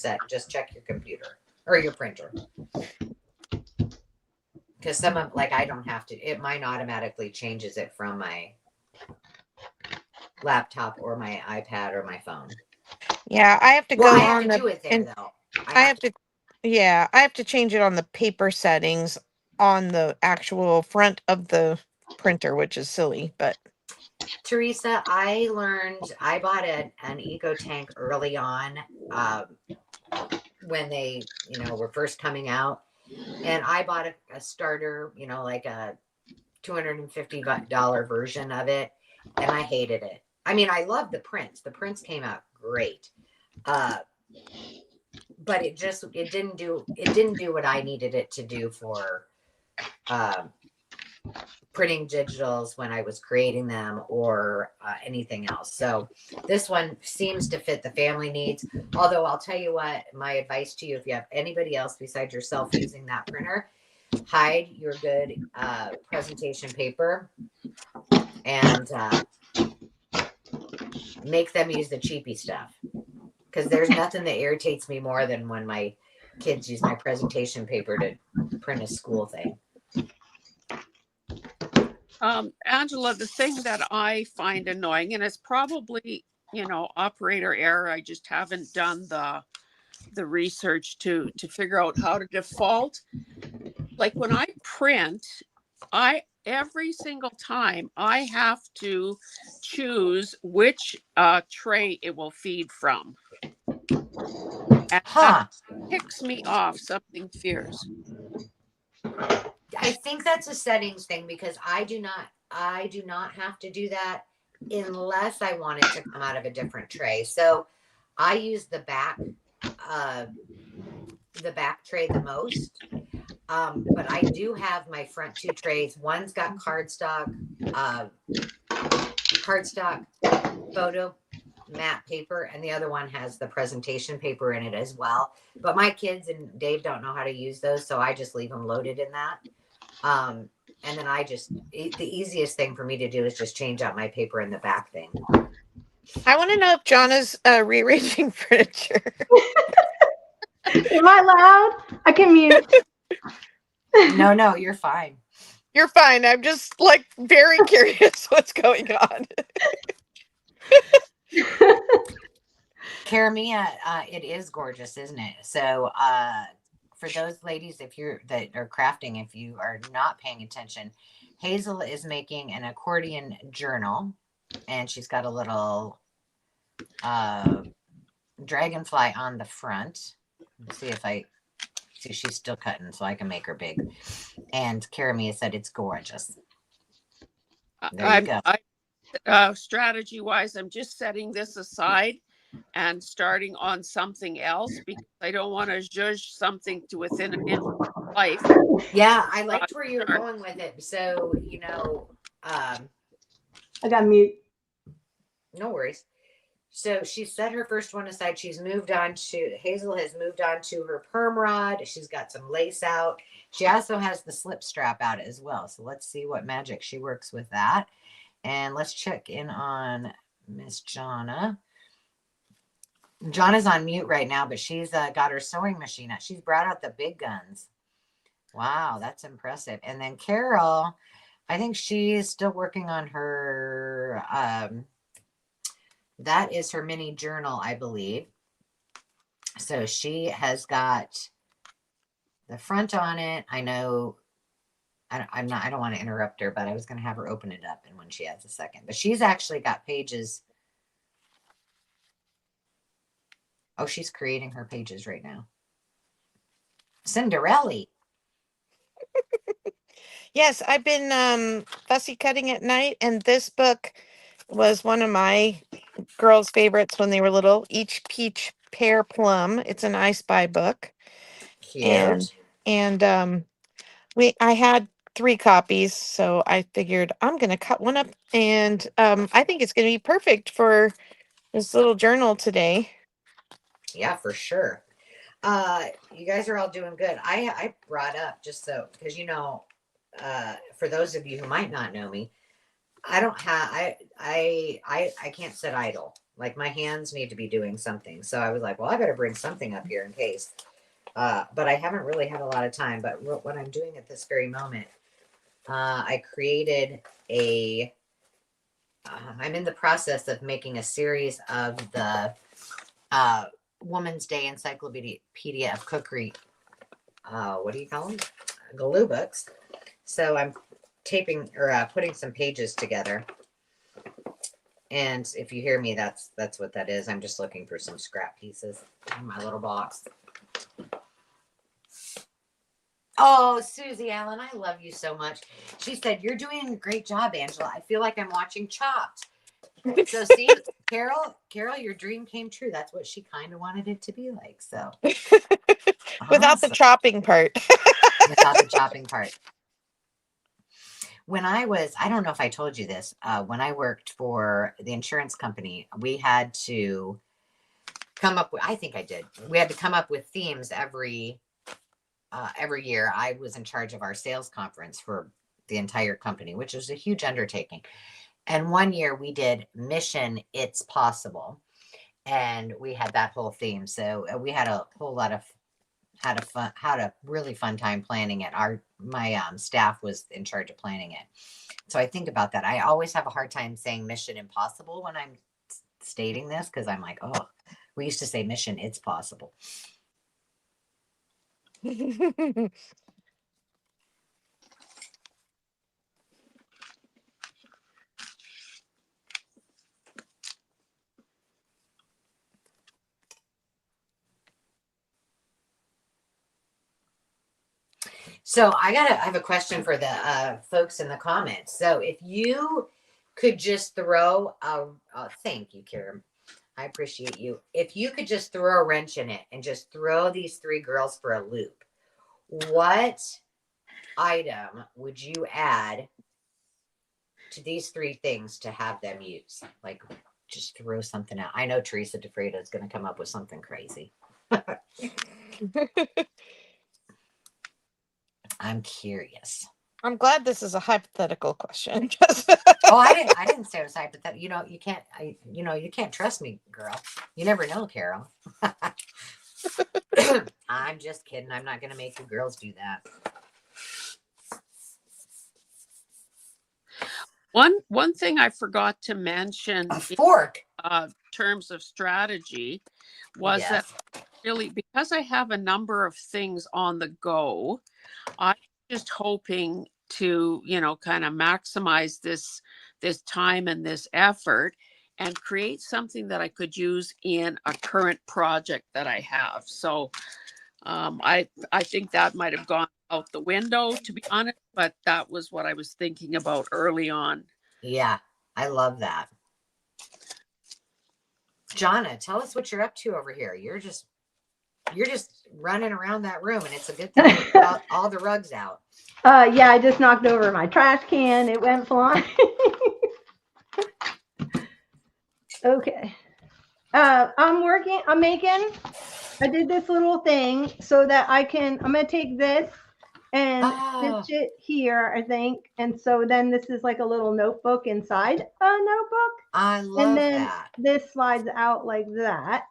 computer or your printer. Because some of, like, I don't have to, mine automatically changes it from my laptop or my iPad or my phone. Yeah, I have to go on the, do it there, though. I have to change it on the paper settings on the actual front of the printer, which is silly, but. Teresa, I bought an eco tank early on when they, were first coming out. And I bought a starter, like a $250 version of it. And I hated it. I mean, I love the prints. The prints came out great. But it didn't do what I needed it to do for printing digitals when I was creating them or anything else. So this one seems to fit the family needs. Although I'll tell you what, my advice to you, if you have anybody else besides yourself using that printer, hide your good presentation paper and make them use the cheapy stuff. because there's nothing that irritates me more than when my kids use my presentation paper to print a school thing. Angela, the thing that I find annoying, and it's probably, operator error, I just haven't done the research to figure out how to default. Like when I print, every single time I have to choose which tray it will feed from. And that ticks me off, something fierce. I think that's a settings thing because I do not have to do that unless I want it to come out of a different tray. So I use the back tray the most. But I do have my front two trays. One's got cardstock photo matte paper, and the other one has the presentation paper in it as well. But my kids and Dave don't know how to use those, so I just leave them loaded in that. And then the easiest thing for me to do is just change out my paper in the back thing. I want to know if John is rearranging furniture. Am I loud? I can mute. No, you're fine. You're fine. I'm just like very curious what's going on. Karamia, it is gorgeous, isn't it? So for those ladies that are crafting, if you are not paying attention, Hazel is making an accordion journal, and she's got a little dragonfly on the front. Let's see if I see, she's still cutting so I can make her big. And Karamia said it's gorgeous. There you go. Strategy wise, I'm just setting this aside and starting on something else because I don't want to judge something to within an inch of life. Yeah, I liked where you were going with it. So, I got mute. No worries. So she set her first one aside. Hazel has moved on to her perm rod. She's got some lace out. She also has the slip strap out as well. So let's see what magic she works with that. And let's check in on Miss Jonna. Jonna's on mute right now, but she's got her sewing machine out. She's brought out the big guns. Wow, that's impressive. And then Carol, I think she's still working on her, that is her mini journal, I believe. So she has got the front on it. I know I don't want to interrupt her, but I was going to have her open it up and when she has a second. But she's actually got pages. Oh, she's creating her pages right now. Cinderella. Yes, I've been fussy cutting at night, and this book was one of my girls' favorites when they were little. Each Peach Pear Plum. It's an I Spy book. Cute. And I had 3 copies, so I figured I'm gonna cut one up, and I think it's gonna be perfect for this little journal today. Yeah, for sure. You guys are all doing good. I brought up just so because for those of you who might not know me, I can't sit idle. Like my hands need to be doing something. So I was like, well, I better bring something up here in case. But I haven't really had a lot of time. But what I'm doing at this very moment, I created I'm in the process of making a series of the Woman's Day Encyclopedia of Cookery. What do you call them? Glue books. So I'm putting some pages together. And if you hear me, that's what that is. I'm just looking for some scrap pieces in my little box. Oh, Susie Allen, I love you so much. She said, you're doing a great job, Angela. I feel like I'm watching Chopped. So see, Carol, your dream came true. That's what she kind of wanted it to be like. So without the chopping part. Without the chopping part. When I don't know if I told you this, when I worked for the insurance company, we had to come up with, I think I did. We had to come up with themes every year. I was in charge of our sales conference for the entire company, which was a huge undertaking. And one year we did Mission It's Possible. and we had that whole theme. So we had a whole lot of had a really fun time planning it. My staff was in charge of planning it. So I think about that. I always have a hard time saying Mission Impossible when I'm stating this because I'm like, oh, we used to say Mission It's Possible. So I have a question for the folks in the comments. So if you could just throw thank you, Karen. I appreciate you. If you could just throw a wrench in it and just throw these three girls for a loop, what item would you add to these three things to have them use? Like, just throw something out. I know Teresa DeFreda is going to come up with something crazy. I'm curious. I'm glad this is a hypothetical question. Oh, I didn't say it was hypothetical. You can't trust me, girl. You never know, Carol. I'm just kidding. I'm not going to make you girls do that. One thing I forgot to mention, A fork. in terms of strategy, was that really, because I have a number of things on the go, I'm just hoping to, kind of maximize this time and this effort and create something that I could use in a current project that I have. So I think that might have gone out the window, to be honest, but that was what I was thinking about early on. Yeah, I love that. Jonna, tell us what you're up to over here. You're just running around that room, and it's a good thing you got all the rugs out. Yeah, I just knocked over my trash can. It went flying. Okay. I did this little thing so that I'm going to take this and stitch it here, I think. And so then this is like a little notebook inside a notebook. I love and then that. This slides out like that.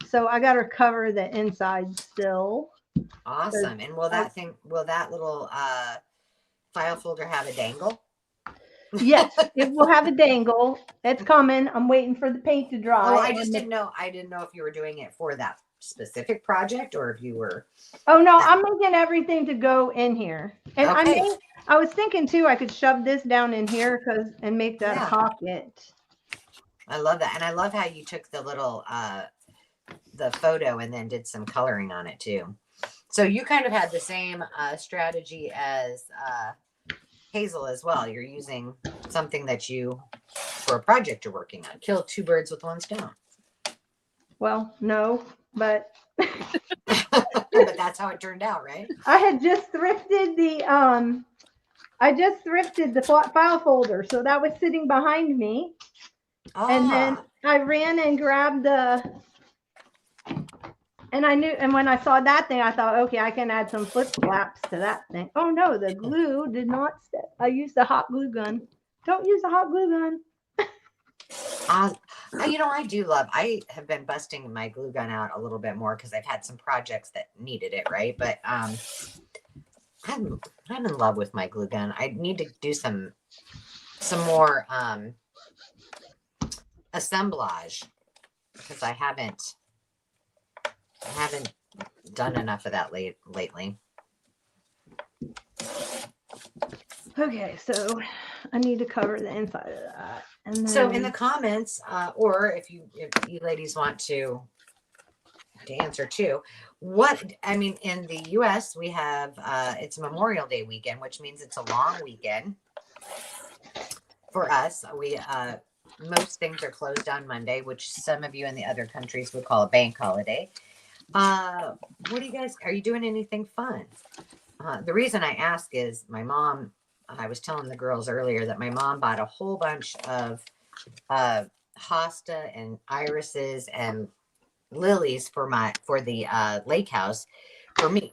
So I got to cover the inside still. Awesome. And will that little file folder have a dangle? Yes, it will have a dangle. It's coming. I'm waiting for the paint to dry. Oh, I just didn't know. I didn't know if you were doing it for that specific project or if you were. Oh no, I'm making everything to go in here. And okay. I was thinking too, I could shove this down in here and make that a pocket. I love that. And I love how you took the little the photo and then did some coloring on it too. So you kind of had the same strategy as Hazel as well. You're using something that for a project you're working on. Kill two birds with one stone. Well, no, but but that's how it turned out, right? I had just thrifted the file folder, so that was sitting behind me. And then I ran and grabbed and when I saw that thing, I thought, okay, I can add some flip flaps to that thing. Oh no, the glue did not stick. I used a hot glue gun. Don't use a hot glue gun. I have been busting my glue gun out a little bit more because I've had some projects that needed it, right? But I'm in love with my glue gun. I need to do some more assemblage because I haven't done enough of that lately. Okay, so I need to cover the inside of that. And then, so in the comments, or if you ladies want to answer too, in the US we have it's Memorial Day weekend, which means it's a long weekend for us. We most things are closed on Monday, which some of you in the other countries would call a bank holiday. Are you doing anything fun? The reason I ask is my mom, I was telling the girls earlier that my mom bought a whole bunch of hosta and irises and lilies for the lake house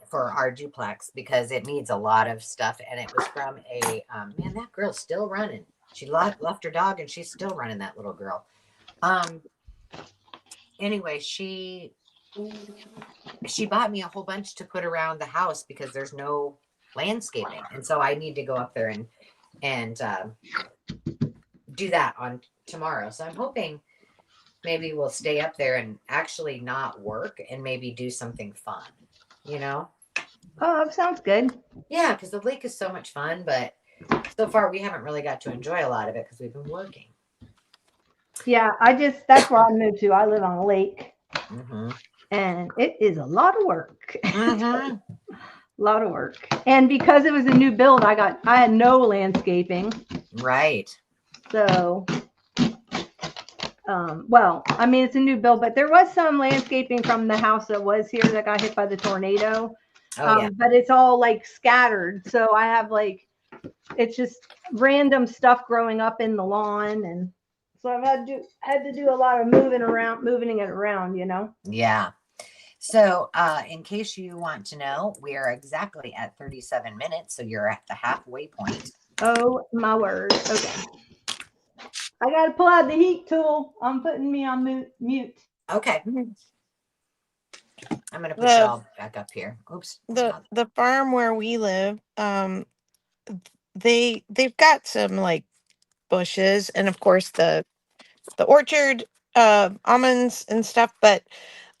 for our duplex because it needs a lot of stuff. And it was from man, that girl's still running. She left her dog and she's still running, that little girl. anyway, she bought me a whole bunch to put around the house because there's no landscaping, and so I need to go up there and do that on tomorrow. So I'm hoping maybe we'll stay up there and actually not work and maybe do something fun, you know? Oh, sounds good. Yeah, because the lake is so much fun, but so far we haven't really got to enjoy a lot of it because we've been working. Yeah, that's where I moved to. I live on a lake, Mm-hmm. and it is a lot of work. Mm-hmm. A lot of work. And because it was a new build, I had no landscaping. Right. So, well, I mean, it's a new build, but there was some landscaping from the house that was here that got hit by the tornado. Oh, yeah. But it's all like scattered. So I have it's just random stuff growing up in the lawn. And so I've had to do a lot of moving it around, you know? Yeah. So, in case you want to know, we are exactly at 37 minutes. So you're at the halfway point. Oh, my word. Okay. I got to pull out the heat tool. I'm putting me on mute. Okay. I'm going to put y'all back up here. Oops. The farm where we live, they've got some like bushes and of course the orchard, almonds and stuff, but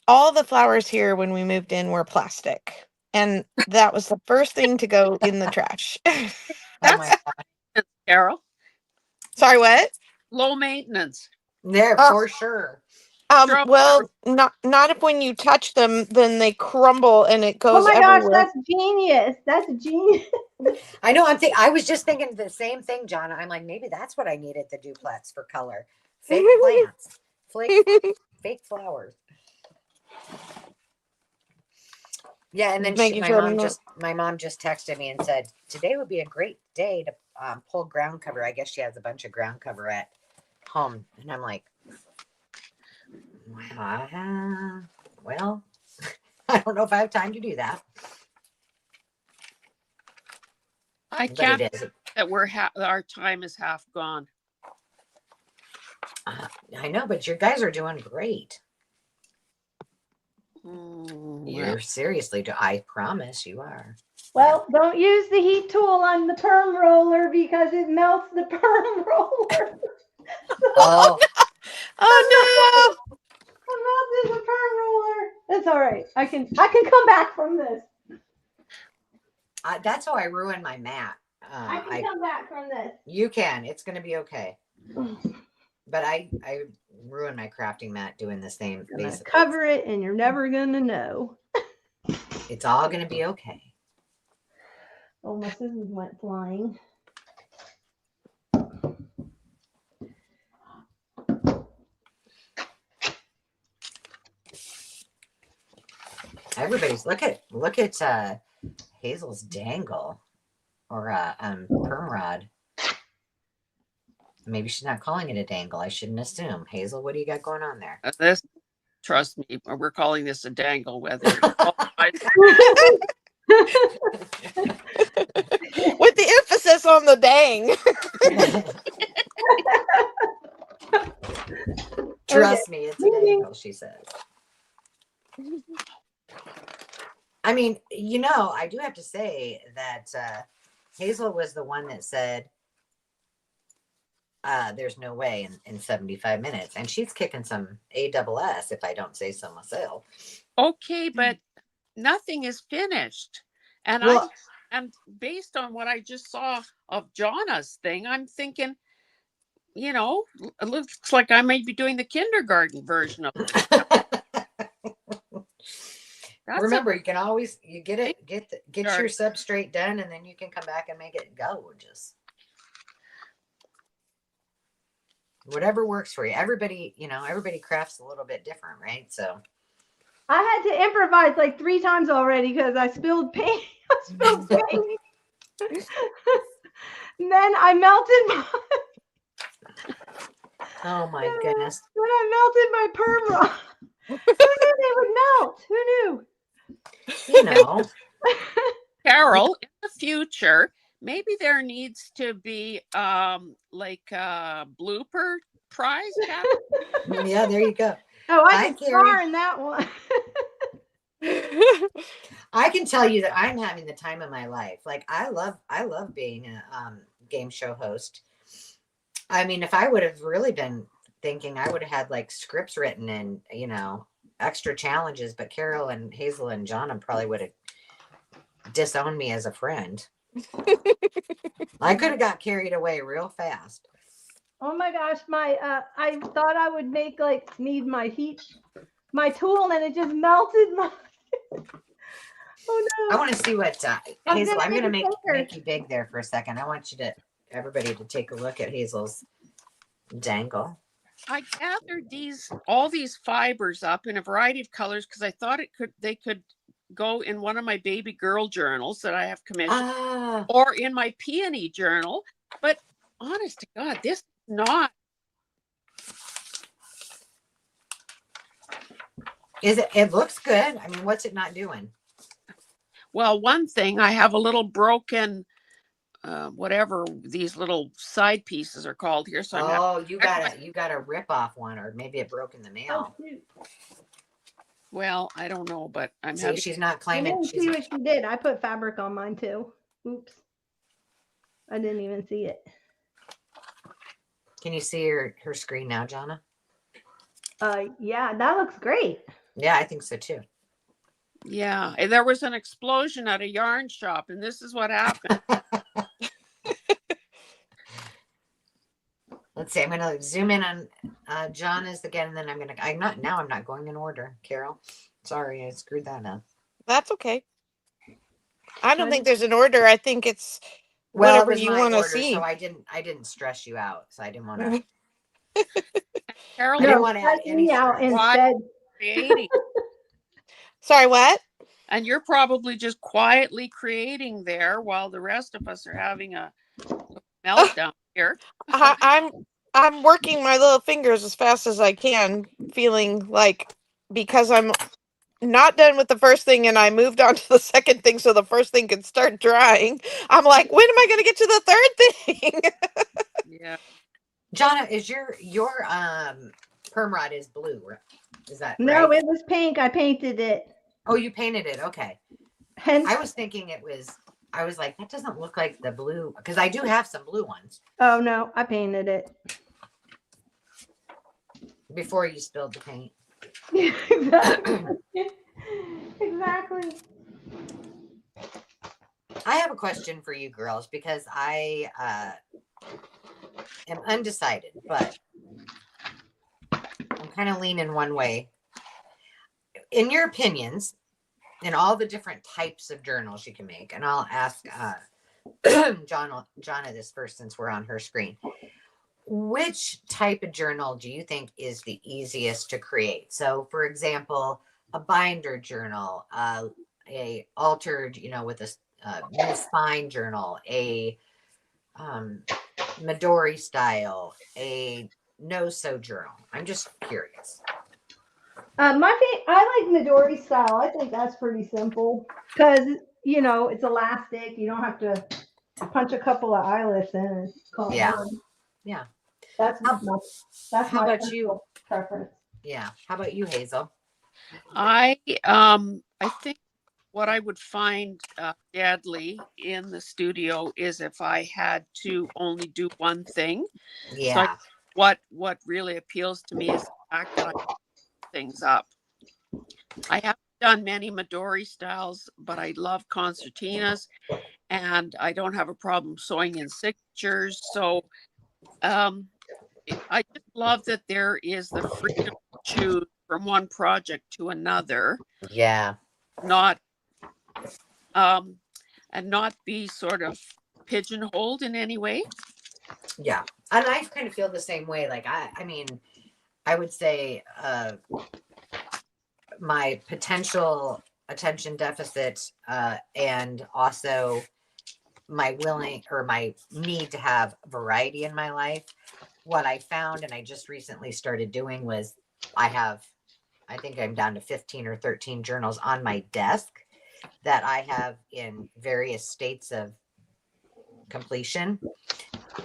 all the flowers here when we moved in were plastic. And that was the first thing to go in the trash. Oh my That's God. Carol. Sorry, what? Low maintenance. There, for sure. Well, not if when you touch them, then they crumble and it goes Oh my everywhere. gosh, that's genius. That's genius. I know. I was just thinking the same thing, John. I'm like, maybe that's what I need at the duplex for color. Fake plants, fake flowers. Yeah, and then my mom just texted me and said today would be a great day to pull ground cover. I guess she has a bunch of ground cover at home, and I'm like, well, I don't know if I have time to do that. I can't that our time is half gone. I know, but you guys are doing great. Mm, You're seriously, I promise you are. Well, don't use the heat tool on the perm roller because it melts the perm roller. Oh. Oh no! I'm melting the perm roller. It's all right. I can come back from this. That's how I ruin my mat. I can come back from this. You can. It's going to be okay. But I ruin my crafting mat doing the same. Basically, cover it, and you're never gonna know. It's all going to be okay. Oh, my scissors went flying. Everybody's look at Hazel's dangle or perm rod. Maybe she's not calling it a dangle. I shouldn't assume. Hazel, what do you got going on there? Trust me, we're calling this a dangle. Whether with the emphasis on the dang. Trust me, it's a dangle, she says. I mean, I do have to say that Hazel was the one that said there's no way in 75 minutes. And she's kicking some ASS, if I don't say so myself. Okay, but nothing is finished. And and based on what I just saw of Jonna's thing, I'm thinking, it looks like I might be doing the kindergarten version of it. Remember, you can always get your substrate done, and then you can come back and make it gorgeous. Whatever works for you. Everybody crafts a little bit different, right? So I had to improvise like 3 times already because I spilled paint. And then I melted oh my goodness. Then I melted my perm rod. Who knew they would melt? Who knew? Carol, in the future, maybe there needs to be like a blooper prize. Yeah, there you go. Oh, I Hi, can Carrie. star in that one. I can tell you that I'm having the time of my life. Like I love being a game show host. I mean, if I would have really been thinking, I would have had like scripts written and extra challenges. But Carol and Hazel and John probably would have disowned me as a friend. I could have got carried away real fast. Oh my gosh, I thought I would need my tool, and it just melted my. Oh I no! want to see what I'm Hazel. gonna I'm going to make make you big there for a second. I want everybody to take a look at Hazel's dangle. I gathered all these fibers up in a variety of colors because I thought they could go in one of my baby girl journals that I have commissioned, or in my peony journal. But honest to God, this is not. Is it? It looks good. I mean, what's it not doing? Well, one thing, I have a little broken, whatever these little side pieces are called here. So you got a rip off one, or maybe it broke in the mail. Well, I don't know, but She's not claiming. I didn't see what she did. I put fabric on mine too. Oops. I didn't even see it. Can you see her screen now, Jonna? Yeah, that looks great. Yeah, I think so too. Yeah, and there was an explosion at a yarn shop, and this is what happened. Let's see. I'm going to zoom in on Jonna's again, and then I'm not going in order. Carol, sorry, I screwed that up. That's okay. I don't think there's an order. I think it's whatever you want to see. So I didn't stress you out. So I didn't want to. Carol, I didn't want to add any out instead. Creating. Sorry, what? And you're probably just quietly creating there while the rest of us are having a meltdown here. I'm working my little fingers as fast as I can, feeling like because I'm not done with the first thing and I moved on to the second thing so the first thing could start drying. I'm like, when am I going to get to the third thing? Yeah. Jonna, is your perm rod is blue? Is that No, right? it was pink. I painted it. Oh, you painted it. Okay. Hence, I was thinking I was like, that doesn't look like the blue, because I do have some blue ones. Oh no, I painted it. Before you spilled the paint. Exactly. Exactly. I have a question for you girls, because I am undecided, but I'm kind of leaning one way. In your opinions, in all the different types of journals you can make, and I'll ask Jonna this first since we're on her screen. Which type of journal do you think is the easiest to create? So, for example, a binder journal, a altered, with a new spine journal, a Midori style, a no-sew journal. I'm just curious. I like Midori style. I think that's pretty simple because it's elastic. You don't have to punch a couple of eyelets in and call it done. Yeah. That's how my about you? Preference. Yeah. How about you, Hazel? I think what I would find deadly in the studio is if I had to only do one thing. Yeah. So what really appeals to me is the fact that I pick things up. I haven't done many Midori styles, but I love concertinas, and I don't have a problem sewing in signatures. So I just love that there is the freedom to choose from one project to another. Yeah. Not and not be sort of pigeonholed in any way. Yeah. And I kind of feel the same way. Like I mean, I would say my potential attention deficit and also my need to have variety in my life. What I found, and I just recently started doing, was I think I'm down to 15 or 13 journals on my desk that I have in various states of completion.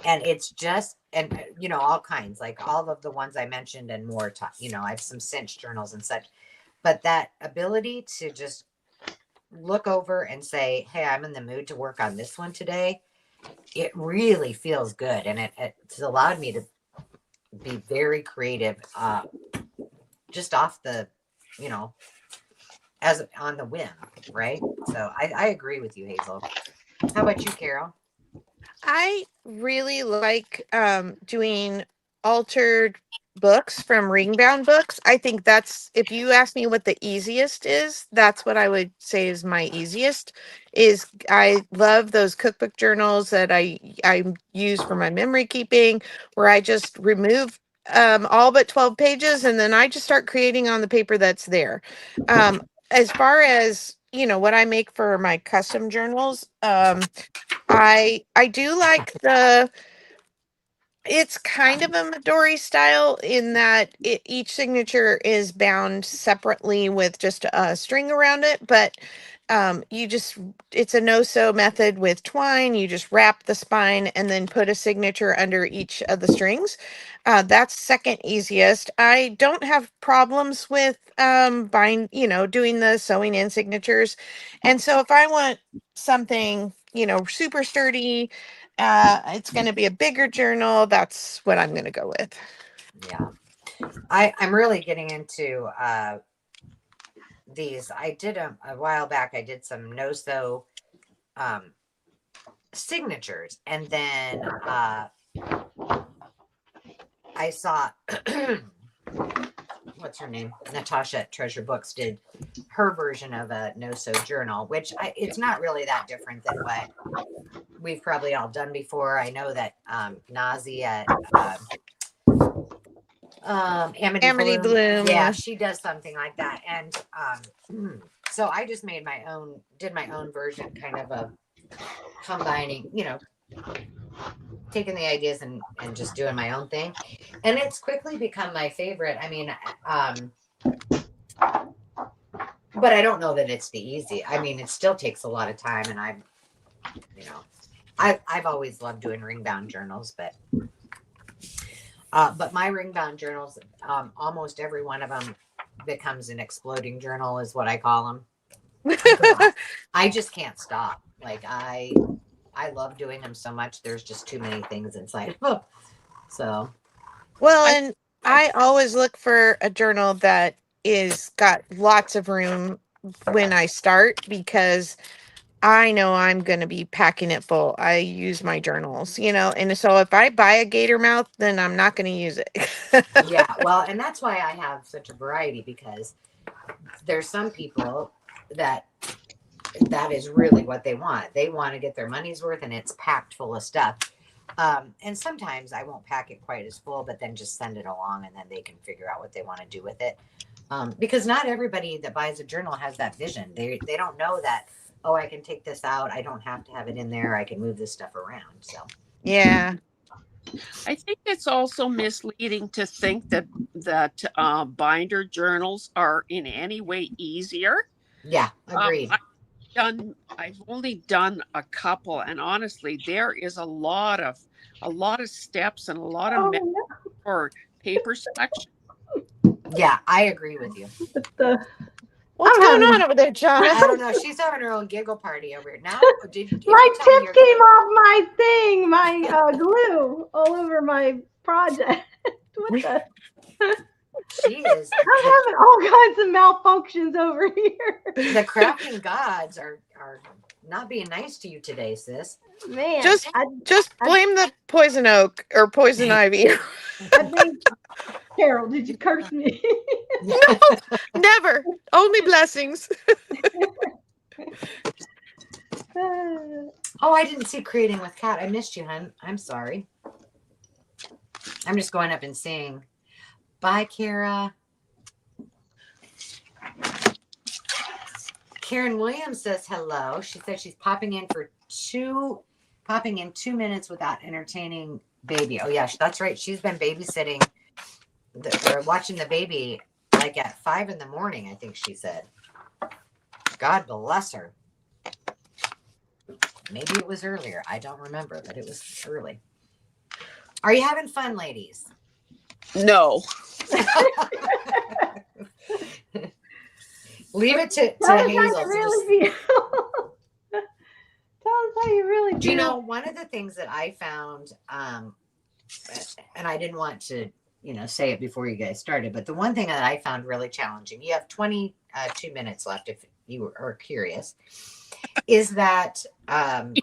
And it's just, and all kinds, like all of the ones I mentioned and more, I have some cinch journals and such, but that ability to just look over and say, hey, I'm in the mood to work on this one today. It really feels good. And it's allowed me to be very creative, just off the, as on the whim. Right. So I agree with you, Hazel. How about you, Carol? I really like doing altered books from ring-bound books. I think that's, if you ask me what the easiest is, that's what I would say is my easiest. Is I love those cookbook journals that I use for my memory keeping, where I just remove all but 12 pages, and then I just start creating on the paper that's there. As far as what I make for my custom journals, I do like it's kind of a Midori style in that each signature is bound separately with just a string around it, but it's a no-sew method with twine. You just wrap the spine and then put a signature under each of the strings. That's second easiest. I don't have problems with doing the sewing in signatures. And so if I want something, super sturdy, it's going to be a bigger journal. That's what I'm going to go with. Yeah. I'm really getting into these. I did a while back, I did some no-sew signatures, and then I saw what's her name, Natasha at Treasure Books, did her version of a no-sew journal, which it's not really that different than what we've probably all done before. I know that Nazi at Amity Bloom, yeah, she does something like that. And so I just did my own version, kind of a combining, taking the ideas and just doing my own thing. And it's quickly become my favorite. I mean, but I don't know that it's the easy. I mean, it still takes a lot of time, and I've always loved doing ring-bound journals, but my ring-bound journals, almost every one of them becomes an exploding journal, is what I call them. I just can't stop. Like I love doing them so much. There's just too many things inside. So, well, and I always look for a journal that is got lots of room when I start, because I know I'm going to be packing it full. I use my journals, and so if I buy a gator mouth, then I'm not going to use it. Yeah, well, and that's why I have such a variety, because there's some people that is really what they want. They want to get their money's worth, and it's packed full of stuff. And sometimes I won't pack it quite as full, but then just send it along, and then they can figure out what they want to do with it. Because not everybody that buys a journal has that vision. They don't know that, oh, I can take this out. I don't have to have it in there. I can move this stuff around. So, yeah. I think it's also misleading to think that binder journals are in any way easier. Yeah, agreed. I've only done a couple, and honestly, there is a lot of steps and a lot of methods for paper selection. Yeah, I agree with you. What's going on over there, John? I don't know. She's having her own giggle party over here. Now, my tip came off my thing, my glue all over my project. What the? She is. I'm having all kinds of malfunctions over here. The crafting gods are not being nice to you today, sis. Man, just blame the poison oak or poison ivy. I think, Carol, did you curse me? No, never. Only blessings. Oh, I didn't see Creating with Kat. I missed you, hon. I'm sorry. I'm just going up and saying bye, Kara. Karen Williams says hello. She said she's popping in 2 minutes without entertaining baby. Oh yeah, that's right. She's been babysitting or watching the baby like at 5 a.m, I think she said. God bless her. Maybe it was earlier. I don't remember, but it was early. Are you having fun, ladies? No. Leave it to Tell us how Hazel. you really feel. Tell us how you really Do you feel. know, one of the things that I found, and I didn't want to, say it before you guys started, but the one thing that I found really challenging, you have 22 minutes left if you are curious, is that, and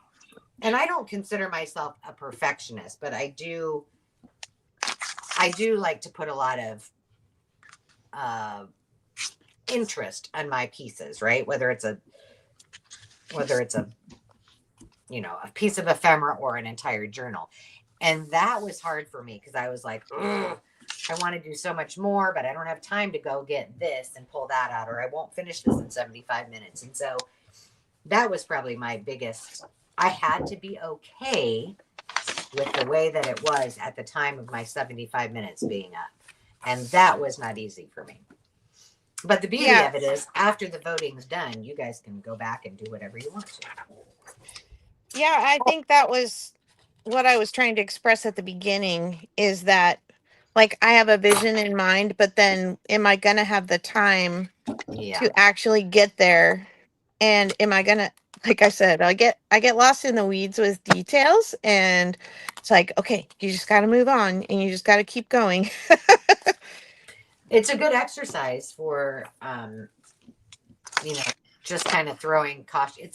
I don't consider myself a perfectionist, but I do like to put a lot of interest on my pieces, right? Whether it's a a piece of ephemera or an entire journal. And that was hard for me because I was like, ugh, I want to do so much more, but I don't have time to go get this and pull that out, or I won't finish this in 75 minutes. And so that was probably my biggest. I had to be okay with the way that it was at the time of my 75 minutes being up. And that was not easy for me. But the beauty of it is, after the voting's done, you guys can go back and do whatever you want to. Yeah, I think that was what I was trying to express at the beginning, is that, like, I have a vision in mind, but then am I going to have the time to actually get there? And am I going to, like I said, I get lost in the weeds with details, and it's like, okay, you just got to move on and you just got to keep going. It's a good exercise for, just kind of throwing caution.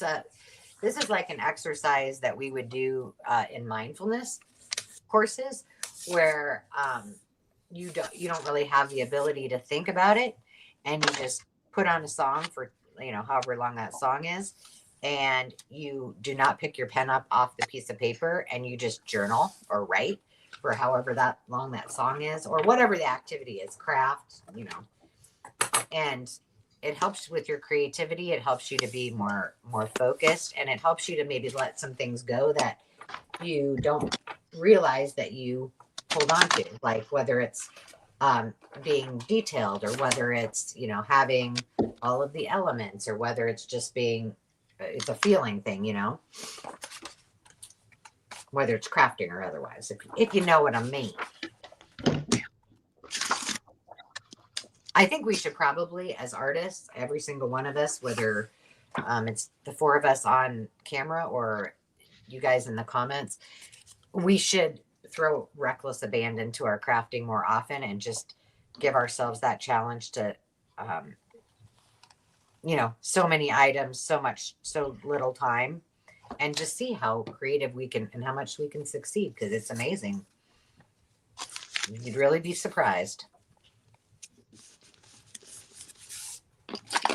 This is like an exercise that we would do in mindfulness courses, where you don't really have the ability to think about it, and you just put on a song for however long that song is, and you do not pick your pen up off the piece of paper, and you just journal or write for however that long that song is, or whatever the activity is, craft, and it helps with your creativity. It helps you to be more focused, and it helps you to maybe let some things go that you don't realize that you hold on to, like whether it's being detailed, or whether it's having all of the elements, or whether it's just being it's a feeling thing, whether it's crafting or otherwise, if you know what I mean. I think we should probably, as artists, every single one of us, whether it's the four of us on camera or you guys in the comments, we should throw reckless abandon to our crafting more often, and just give ourselves that challenge to, so many items, so little time, and just see how creative we can and how much we can succeed, because it's amazing. You'd really be surprised.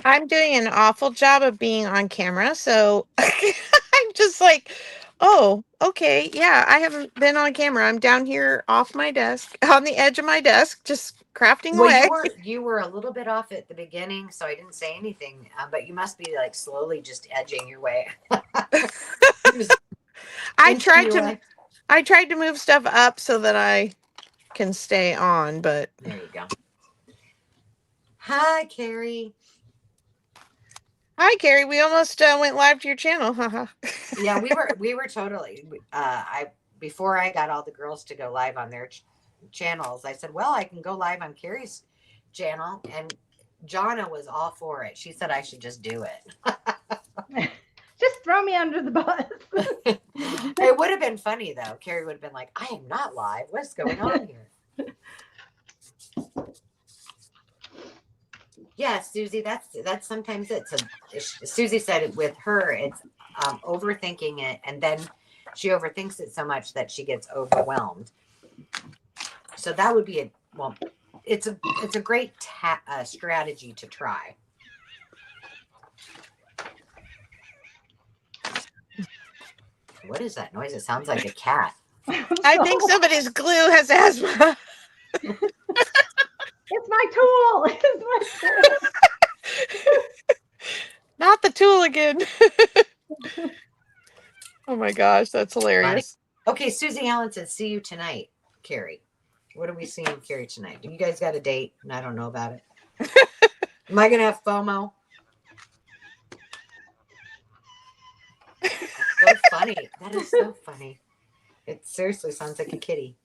I'm doing an awful job of being on camera, so I'm just like, oh, okay, yeah, I haven't been on camera. I'm down here off my desk, on the edge of my desk, just crafting away. You were a little bit off at the beginning, so I didn't say anything, but you must be like slowly just edging your way. I tried to move stuff up so that I can stay on, but there you go. Hi, Carrie. Hi, Carrie. We almost went live to your channel. Haha. Yeah, we were totally. Before I got all the girls to go live on their channels, I said, well, I can go live on Carrie's channel, and Jonna was all for it. She said I should just do it. Just throw me under the bus. It would have been funny though. Carrie would have been like, I am not live. What's going on here? Yeah, Susie, that's sometimes it. So Susie said it with her, it's overthinking it, and then she overthinks it so much that she gets overwhelmed. So that would be it's a great strategy to try. What is that noise? It sounds like a cat. I think somebody's glue has asthma. It's my tool. It's my tool. Not the tool again. Oh my gosh, that's hilarious. Okay, Susie Allen says, see you tonight, Carrie. What are we seeing Carrie tonight? Do you guys got a date and I don't know about it? Am I going to have FOMO? That's so funny. That is so funny. It seriously sounds like a kitty.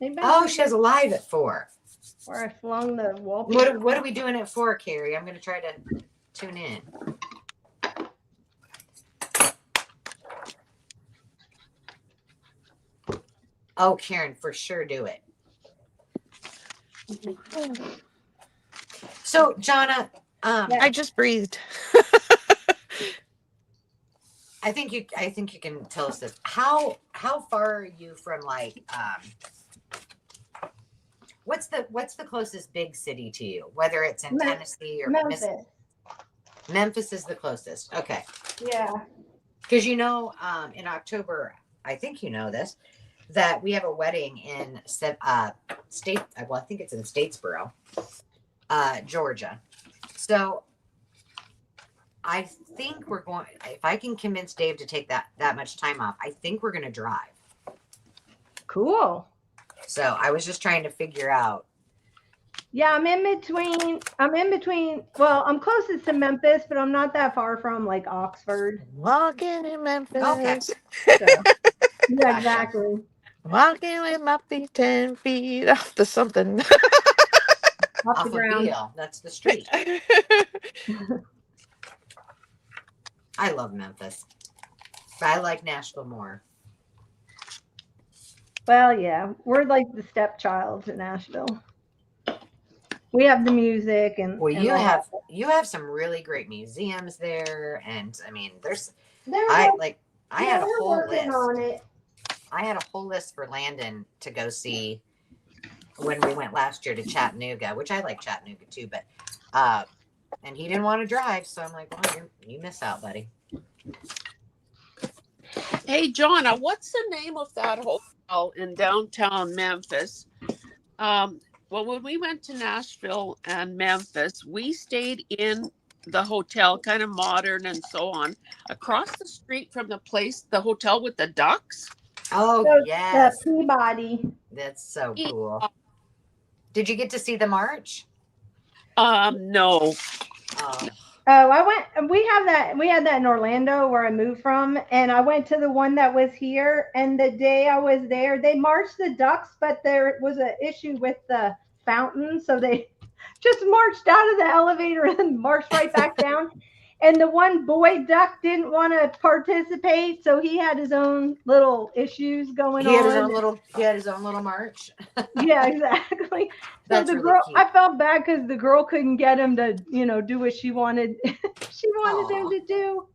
Maybe Oh, she has a live at 4. where I flung the wallpaper. What are we doing at 4, Carrie? I'm going to try to tune in. Oh, Karen, for sure do it. So, Jonna, I just breathed. I think you can tell us this. How far are you from like what's the closest big city to you? Whether it's in Tennessee or Memphis. Memphis is the closest. Okay. Yeah. Because in October, I think you know this, that we have a wedding in state. Well, I think it's in Statesboro, Georgia. So I think we're going. If I can convince Dave to take that much time off, I think we're going to drive. Cool. So I was just trying to figure out. Yeah, I'm in between. Well, I'm closest to Memphis, but I'm not that far from like Oxford. Walking in Memphis. Okay. So, yeah, exactly. Walking with my feet 10 feet off the something. Off Off the of ground. Beale. That's the street. I love Memphis, but I like Nashville more. Well, yeah, we're like the stepchild to Nashville. We have the music and. Well, and you all have that. some really great museums there, and I mean, They're I work- had a they're whole working list. on it. I had a whole list for Landon to go see when we went last year to Chattanooga, which I like Chattanooga too, but and he didn't want to drive, so I'm like, well, you miss out, buddy. Hey, Jonna, what's the name of that hotel in downtown Memphis? Well, when we went to Nashville and Memphis, we stayed in the hotel, kind of modern and so on, across the street from the hotel with the ducks. Oh, So, yes. The Peabody. That's so cool. Did you get to see the march? No. Oh, I went. We had that in Orlando where I moved from, and I went to the one that was here. And the day I was there, they marched the ducks, but there was an issue with the fountain, so they just marched out of the elevator and marched right back down. And the one boy duck didn't want to participate, so he had his own little issues going on. He had his own little march. Yeah, exactly. That's so the really girl, cute. I felt bad because the girl couldn't get him to, do what she wanted. She wanted him to do.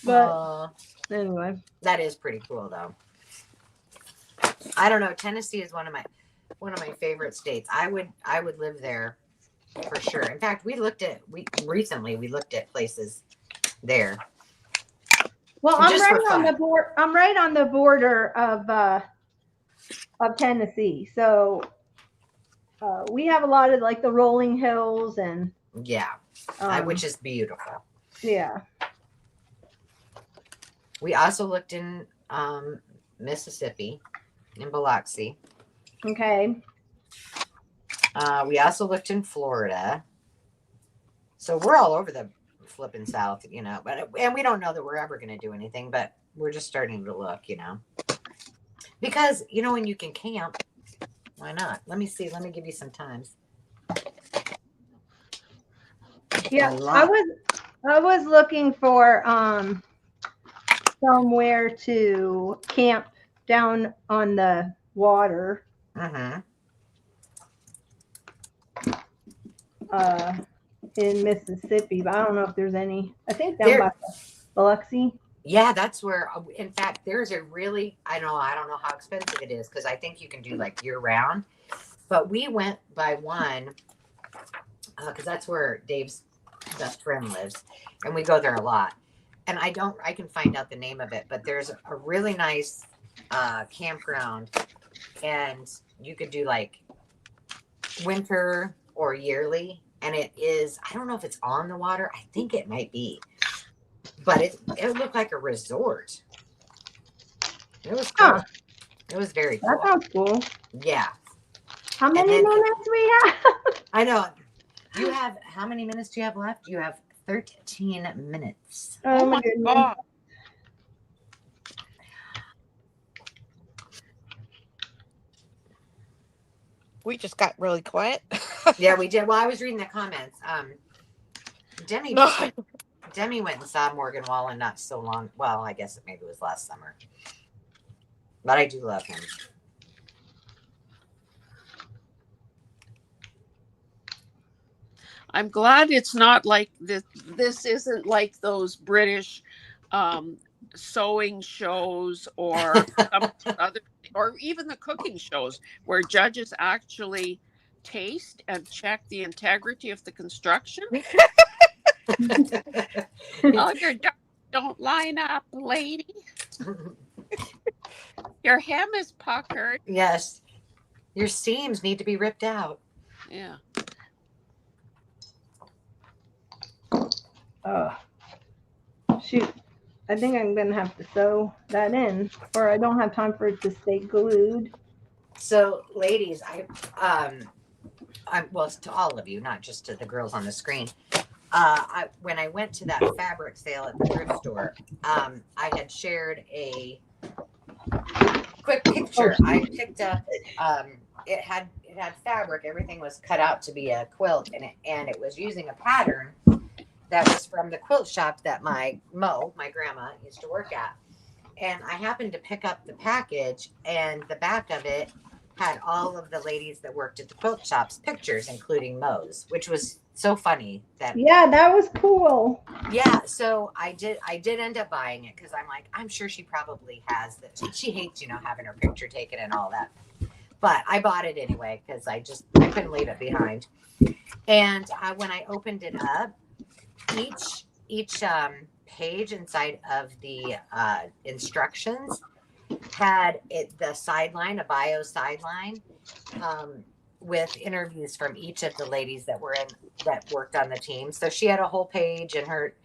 But anyway, that is pretty cool, though. I don't know. Tennessee is one of my favorite states. I would live there for sure. In fact, we looked at places there. well, I'm Just right for on fun. the board. I'm right on the border of Tennessee, so we have a lot of like the rolling hills and Yeah, which is beautiful. Yeah. We also looked in Mississippi, in Biloxi. Okay. We also looked in Florida. So we're all over the flipping South, and we don't know that we're ever going to do anything, but we're just starting to look, because, when you can camp, why not? Let me see. Let me give you some times. Yeah, I was looking for somewhere to camp down on the water. In Mississippi, but I don't know if there's any. I think down by Biloxi. Yeah, that's where. In fact, there's a really. I don't know how expensive it is because I think you can do like year round. But we went by one because that's where Dave's best friend lives, and we go there a lot. And I can find out the name of it, but there's a really nice campground, and you could do like winter or yearly. And it is, I don't know if it's on the water. I think it might be. But it looked like a resort. It was cool. Huh. It was very cool. That sounds cool. Yeah. How many minutes we have? I know. How many minutes do you have left? You have 13 minutes. Oh my goodness. God. We just got really quiet. Yeah, we did. Well, I was reading the comments. Demi No. just went. Demi went and saw Morgan Wallen not so long. Well, I guess maybe it was last summer. But I do love him. I'm glad it's not like this. This isn't like those British sewing shows or some other, or even the cooking shows where judges actually taste and check the integrity of the construction. Oh, your ducks don't line up, lady. Your hem is puckered. Yes. Your seams need to be ripped out. Yeah. Shoot. I think I'm going to have to sew that in, or I don't have time for it to stay glued. So, ladies, well, it's to all of you, not just to the girls on the screen. When I went to that fabric sale at the thrift store, I had shared a quick picture. I picked up. It had fabric. Everything was cut out to be a quilt, and it was using a pattern that was from the quilt shop that my grandma, used to work at. And I happened to pick up the package, and the back of it had all of the ladies that worked at the quilt shop's pictures, including Mo's, which was so funny. Yeah, that was cool. Yeah, so I did end up buying it because I'm like, I'm sure she probably has that. She hates, having her picture taken and all that. But I bought it anyway because I couldn't leave it behind. And when I opened it up, each page inside of the instructions had the sideline, a bio sideline, with interviews from each of the ladies that worked on the team. So she had a whole page, and her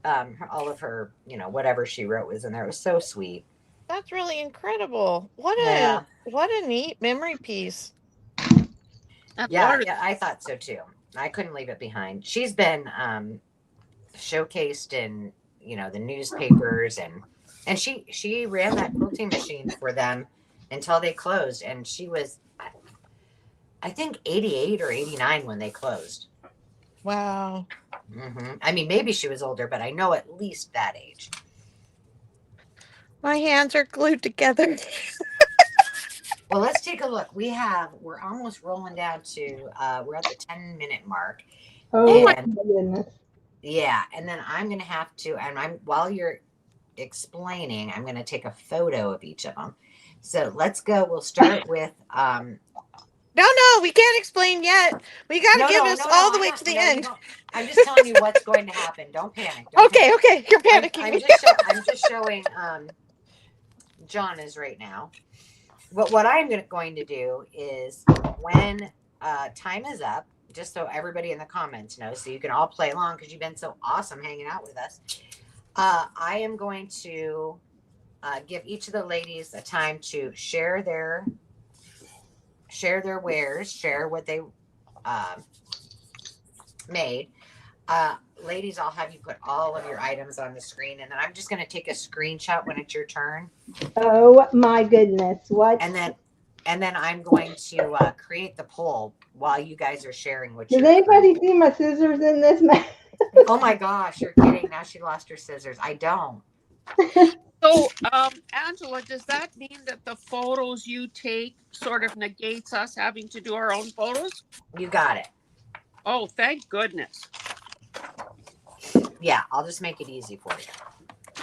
all of her, whatever she wrote was in there. It was so sweet. That's really incredible. What a neat memory piece. Yeah, I thought so too. I couldn't leave it behind. She's been showcased in the newspapers, and she ran that quilting machine for them until they closed, and she was, I think, 88 or 89 when they closed. Wow. Mm-hmm. I mean, maybe she was older, but I know at least that age. My hands are glued together. Well, let's take a look. We're almost rolling down to we're at the 10-minute mark. Oh my goodness. Yeah, and then I'm gonna have to, and while you're explaining, I'm gonna take a photo of each of them. So let's go. We'll start with No, we can't explain yet. We got to give us all the way to the end. I'm just telling you what's going to happen. Don't panic. Okay, you're panicking. I'm just showing Jonna's right now. But what I'm going to do is, when time is up, just so everybody in the comments knows, so you can all play along because you've been so awesome hanging out with us. I am going to give each of the ladies a time to share their wares, share what they made. Ladies, I'll have you put all of your items on the screen, and then I'm just going to take a screenshot when it's your turn. Oh my goodness. What? And then I'm going to create the poll while you guys are sharing what Does anybody see my scissors in this mess? Oh my gosh, you're kidding. Now she lost her scissors. I don't. So, Angela, does that mean that the photos you take sort of negates us having to do our own photos? You got it. Oh, thank goodness. Yeah, I'll just make it easy for you.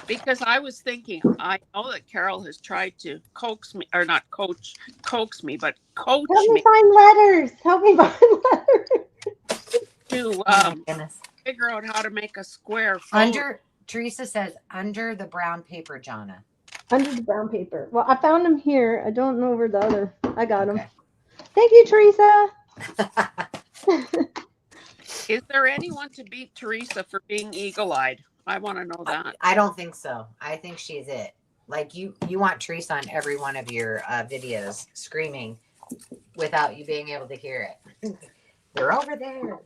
Because I was thinking, I know that Carol has tried to coax me, or not coax me, but coach Help me me find letters. Help me find letters. To figure out how to make a square photo. Teresa says, under the brown paper, Jonna. Under the brown paper. Well, I found them here. I don't know where the other. I got them. Thank you, Teresa. Is there anyone to beat Teresa for being eagle-eyed? I want to know that. I don't think so. I think she's it. Like you want Teresa on every one of your videos screaming without you being able to hear it. They're over there.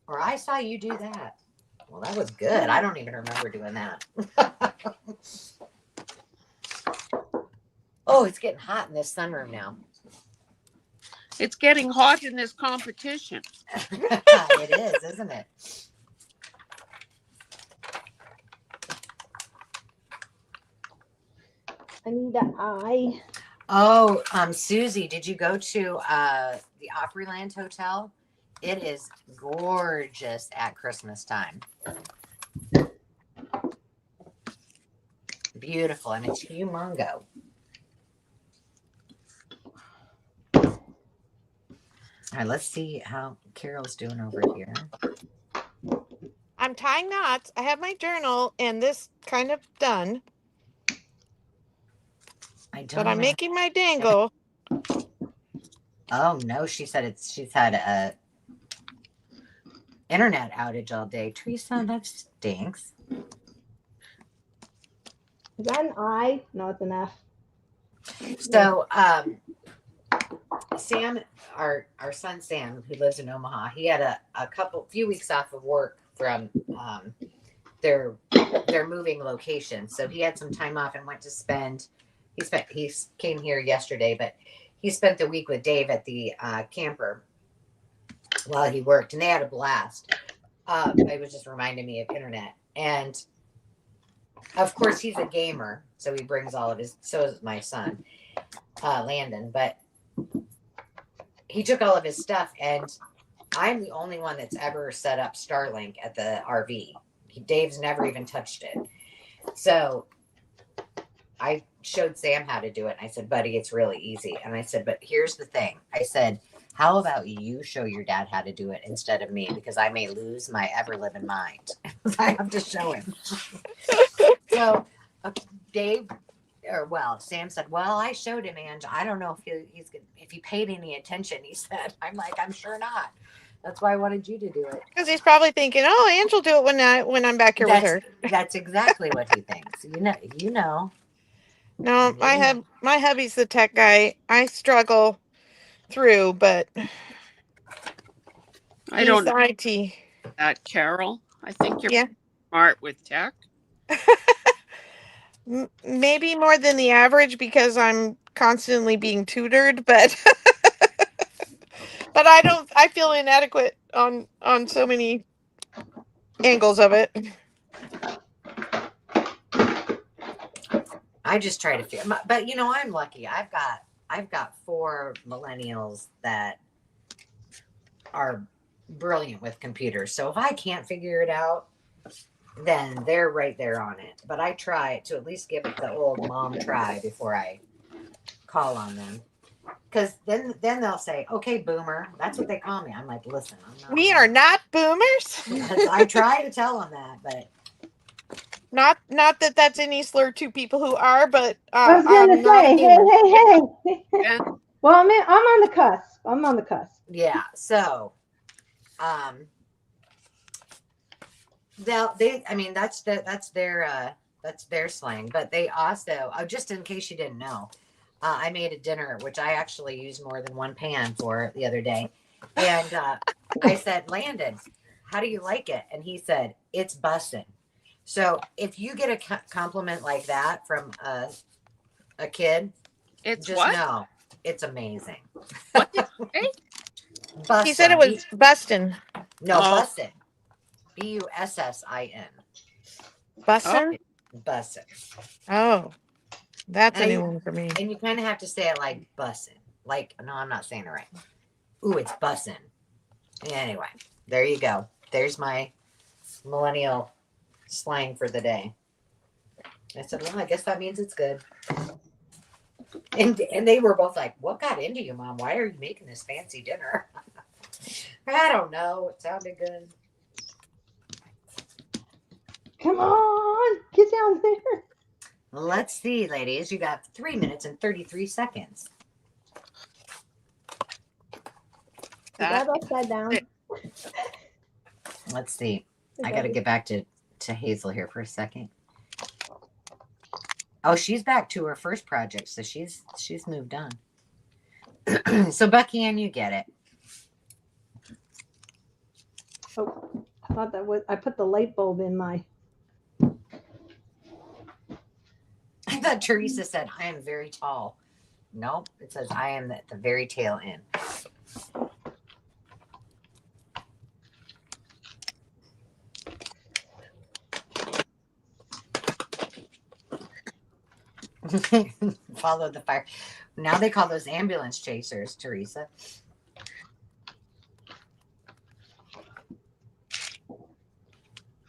Or I saw you do that. Well, that was good. I don't even remember doing that. Oh, it's getting hot in this sunroom now. It's getting hot in this competition. It is, isn't it? I need the eye. Oh, Susie, did you go to the Opryland Hotel? It is gorgeous at Christmas time. Beautiful, and it's humongo. All right, let's see how Carol's doing over here. I'm tying knots. I have my journal and this kind of done. But I'm making my dangle. Oh no, she said she's had a internet outage all day. Teresa, that stinks. Is that an I? No, it's an F. So Sam, our son Sam, who lives in Omaha, he had a few weeks off of work from their moving location. So he had some time off and went to he came here yesterday, but he spent the week with Dave at the camper while he worked, and they had a blast. It was just reminding me of internet. And of course he's a gamer, so he brings all of his, so is my son, Landon, but he took all of his stuff, and I'm the only one that's ever set up Starlink at the RV. Dave's never even touched it. So I showed Sam how to do it. And I said, buddy, it's really easy. And I said, but here's the thing. I said, how about you show your dad how to do it instead of me? Because I may lose my ever-living mind. I have to show him. So Sam said, well, I showed him, Ange. I don't know if he paid any attention, he said. I'm like, I'm sure not. That's why I wanted you to do it. Because he's probably thinking, oh, Ange will do it when I'm back here with her. That's exactly what he thinks. You know. No, my hubby's the tech guy. I struggle through, but I don't know IT. that, Carol. I think you're smart with tech. Maybe more than the average because I'm constantly being tutored, but but I feel inadequate on so many angles of it. I just try to feel, but I'm lucky. I've got 4 millennials that are brilliant with computers. So if I can't figure it out, then they're right there on it. But I try to at least give it the old mom try before I call on them. Because then they'll say, okay, boomer. That's what they call me. I'm like, listen, we are not boomers. I try to tell them that, but not that that's any slur to people who are, but I was gonna say, hey. Well, I'm on the cusp. Yeah. So, that's their slang. But they also, just in case you didn't know, I made a dinner, which I actually used more than one pan for the other day. And I said, Landon, how do you like it? And he said, it's bussin'. So if you get a compliment like that from a kid, know it's amazing. What did you say? He said it was bussin'. No, bussin'. Bussin. Bussin'? Bussin'. Oh, that's a new one for me. And you kind of have to say it like bussin'. Like, no, I'm not saying it right. Ooh, it's bussin'. Anyway, there you go. There's my millennial slang for the day. I said, well, I guess that means it's good. And they were both like, what got into you, Mom? Why are you making this fancy dinner? I don't know. It sounded good. Come on, get down there. Let's see, ladies. You got 3 minutes and 33 seconds. That upside down. Let's see. I got to get back to Hazel here for a second. Oh, she's back to her first project, so she's moved on. So Bucky Ann, you get it. Oh, I thought that was, I put the light bulb in my. I thought Teresa said, I am very tall. Nope, it says I am at the very tail end. Follow the fire. Now they call those ambulance chasers, Teresa.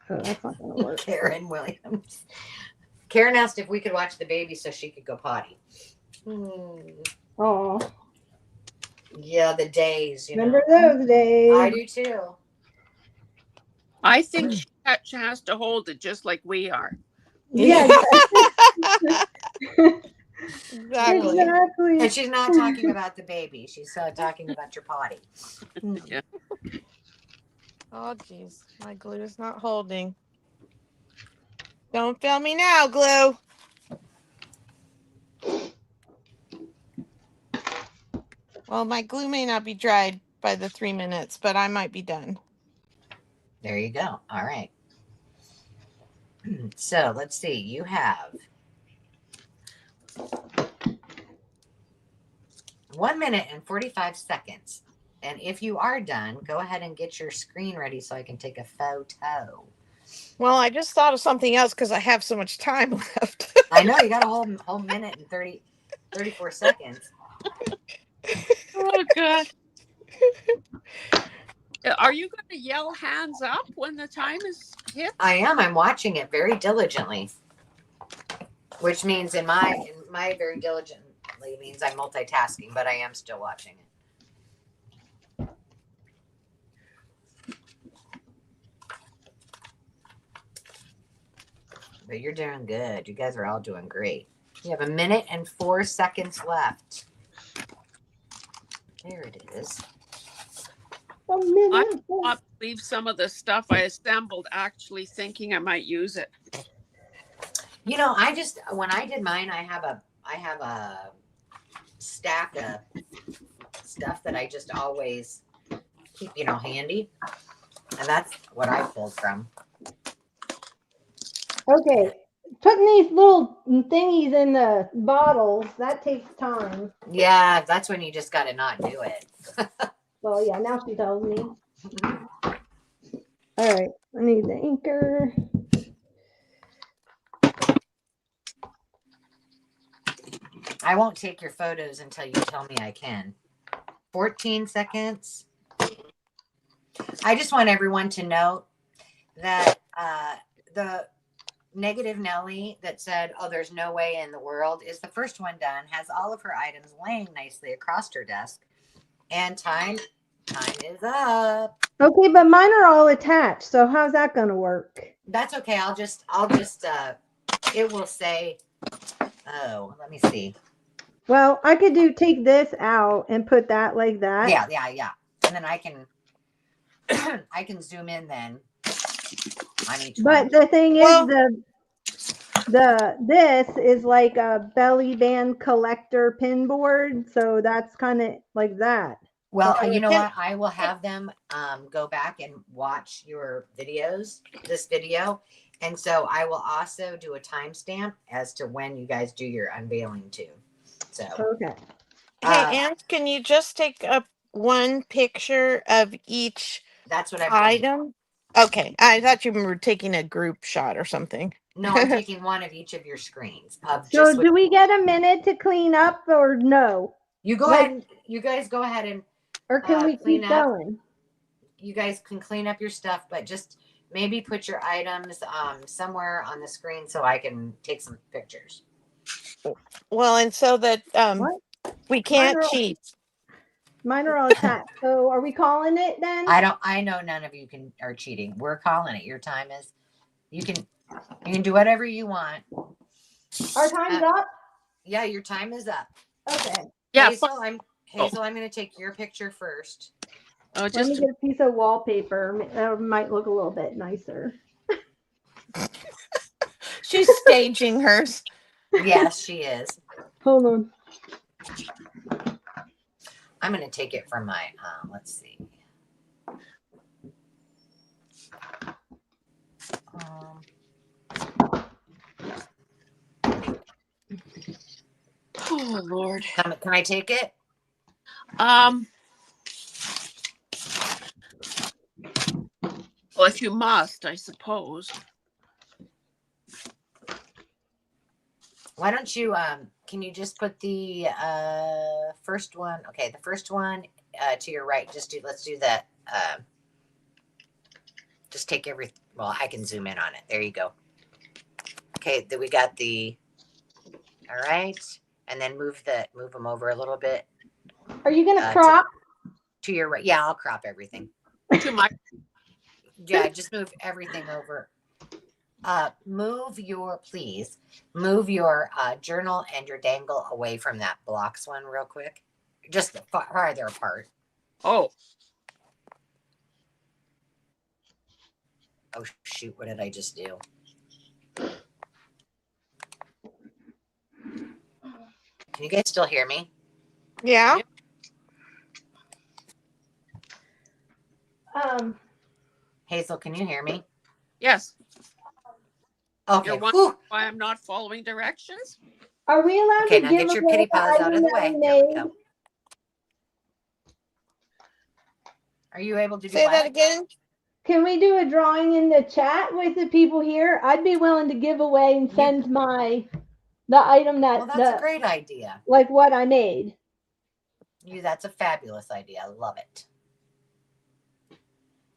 Oh, that's not gonna work. Karen Williams. Karen asked if we could watch the baby so she could go potty. Oh, Yeah, the days. remember those days? I do too. I think she has to hold it just like we are. Yeah, Exactly. exactly. And she's not talking about the baby. She's talking about your potty. Yeah. Oh, geez. My glue is not holding. Don't fail me now, glue. Well, my glue may not be dried by the 3 minutes, but I might be done. There you go. All right. So let's see. You have 1 minute and 45 seconds. And if you are done, go ahead and get your screen ready so I can take a photo. Well, I just thought of something else because I have so much time left. I know you got a whole minute and 34 seconds. Oh, God. Are you going to yell hands up when the time is hit? I am. I'm watching it very diligently, which means in my very diligently means I'm multitasking, but I am still watching it. But you're doing good. You guys are all doing great. You have 1 minute and 4 seconds left. There it is. A minute. I leave some of the stuff I assembled actually thinking I might use it. You know, when I did mine, I have a stack of stuff that I just always keep, handy. And that's what I pulled from. Okay, putting these little thingies in the bottles, that takes time. Yeah, that's when you just got to not do it. Well, yeah, now she tells me. All right, I need the anchor. I won't take your photos until you tell me I can. 14 seconds. I just want everyone to know that the negative Nelly that said, "Oh, there's no way in the world," is the first one done, has all of her items laying nicely across her desk, and time is up. Okay, but mine are all attached, so how's that gonna work? That's okay. I'll just it will say, oh, let me see. Well, I could take this out and put that like that. Yeah. And then I can I can zoom in then on each But one. the thing Well- is this is like a belly band collector pin board, so that's kind of like that. Well, So you know can- what? I will have them go back and watch your videos, this video. And so I will also do a timestamp as to when you guys do your unveiling too. So Okay. Hey, Anne, can you just take up one picture of each that's what I've done. item? Okay, I thought you were taking a group shot or something. No, I'm taking one of each of your screens. Of So just do we get a minute to clean up or no? you go ahead and you guys go ahead and Or can we clean keep up. going? You guys can clean up your stuff, but just maybe put your items somewhere on the screen so I can take some pictures. Well, and so that What? we can't Mine are all- cheat. Mine are all attached. So are we calling it then? I know none of you are cheating. We're calling it. Your time is you can do whatever you want. Our time's up? Yeah, your time is up. Okay. Yeah. Hazel, I'm going to take your picture first. Oh, Let just me get a piece of wallpaper. That might look a little bit nicer. She's staging hers. Yes, she is. Hold on. I'm going to take it from my, let's see. oh Lord. Can I take it? Well, if you must, I suppose. Why don't you, can you just put the first one? Okay, the first one to your right. Let's do that. Just take well, I can zoom in on it. There you go. Okay, then we got all right. And then move them over a little bit. Are you going to crop? To your right. Yeah, I'll crop everything. To my Yeah, just move everything over. Please move your journal and your dangle away from that blocks one real quick. Just farther apart. Oh shoot, what did I just do? Can you guys still hear me? Yeah. Hazel, can you hear me? yes. Okay. You're wondering why I'm not following directions? Are we allowed Okay, to now give get your away pity the paws out of item the that way. we There we made? go. Are you able to do Say what? that again. Can we do a drawing in the chat with the people here? I'd be willing to give away and send the item Well, that's a great idea. like what I made. That's a fabulous idea. I love it.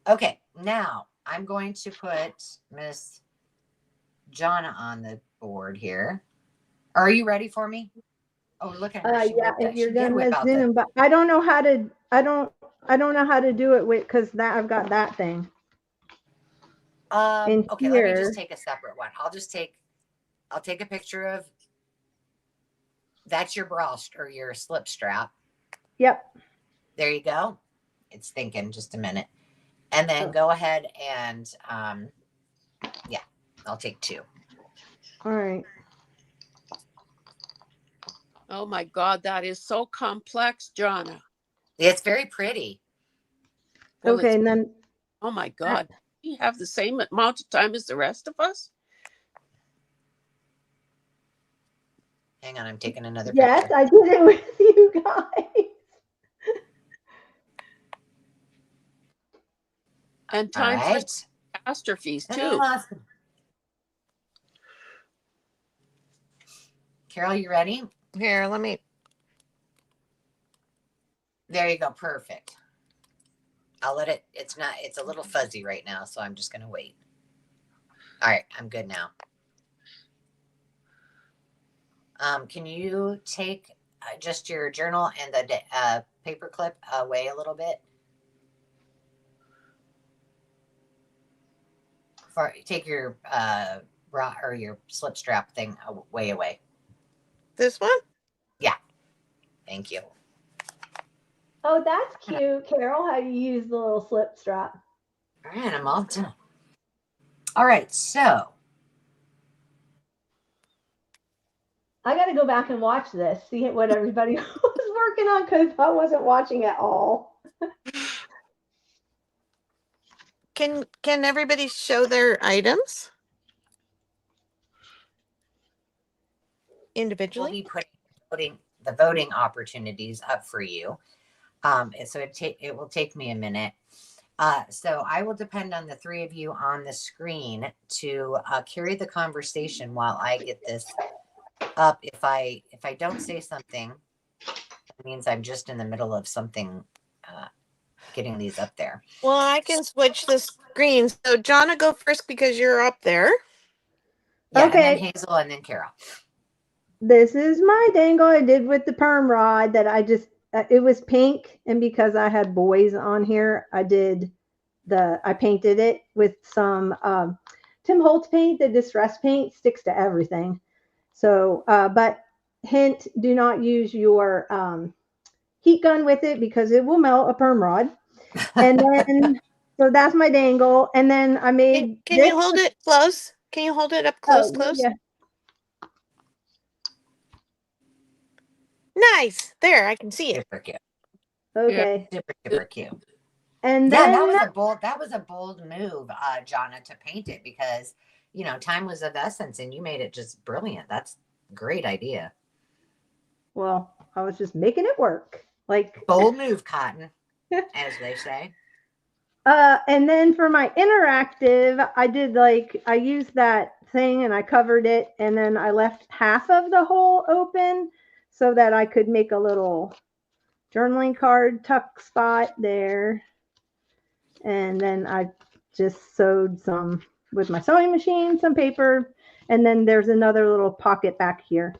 Okay, now I'm going to put Miss Jonna on the board here. Are you ready for me? Oh, look at her. Yeah, if you're gonna zoom, but I don't know how to. I don't know how to do it with because I've got that thing. Okay, here. let me just take a separate one. I'll take a picture of. That's your bra or your slip strap. Yep. There you go. It's thinking just a minute. And then go ahead and, yeah, I'll take 2. All right. Oh my God, that is so complex, Jonna. It's very pretty. Well, okay, and then. Oh my God, you have the same amount of time as the rest of us? Hang on, I'm taking another Yes, picture. I did it with you guys. And time for catastrophes too. Awesome. Carol, you ready? Here, let me. There you go. Perfect. I'll let it. It's a little fuzzy right now, so I'm just going to wait. All right, I'm good now. Can you take just your journal and the paper clip away a little bit? Take your bra or your slip strap thing away. This one? Yeah. Thank you. Oh, that's cute, Carol, how you use the little slip strap. All right, I'm all done. All right, so. I got to go back and watch this, see what everybody was working on because I wasn't watching at all. Can everybody show their items individually? We'll be putting the voting opportunities up for you. So it will take me a minute. So I will depend on the 3 of you on the screen to carry the conversation while I get this up. If I don't say something, it means I'm just in the middle of something, getting these up there. Well, I can switch the screens. So, Jonna, go first because you're up there. Yeah, okay. And then Hazel, and then Carol. This is my dangle I did with the perm rod that I just, it was pink. And because I had boys on here, I painted it with some Tim Holtz paint. The distress paint sticks to everything. So, but hint, do not use your heat gun with it because it will melt a perm rod. And then, so that's my dangle. And then I made. Can you hold it close? Can you hold it up close? Yeah. Nice. There, I can see it. Super cute. Okay. Yeah. Super cute. And then that was a bold move, Jonna, to paint it because time was of essence, and you made it just brilliant. That's a great idea. Well, I was just making it work. Like bold move, Cotton, as they say. And then for my interactive, I used that thing and I covered it, and then I left half of the hole open so that I could make a little journaling card tuck spot there. And then I just sewed some with my sewing machine, some paper, and then there's another little pocket back here.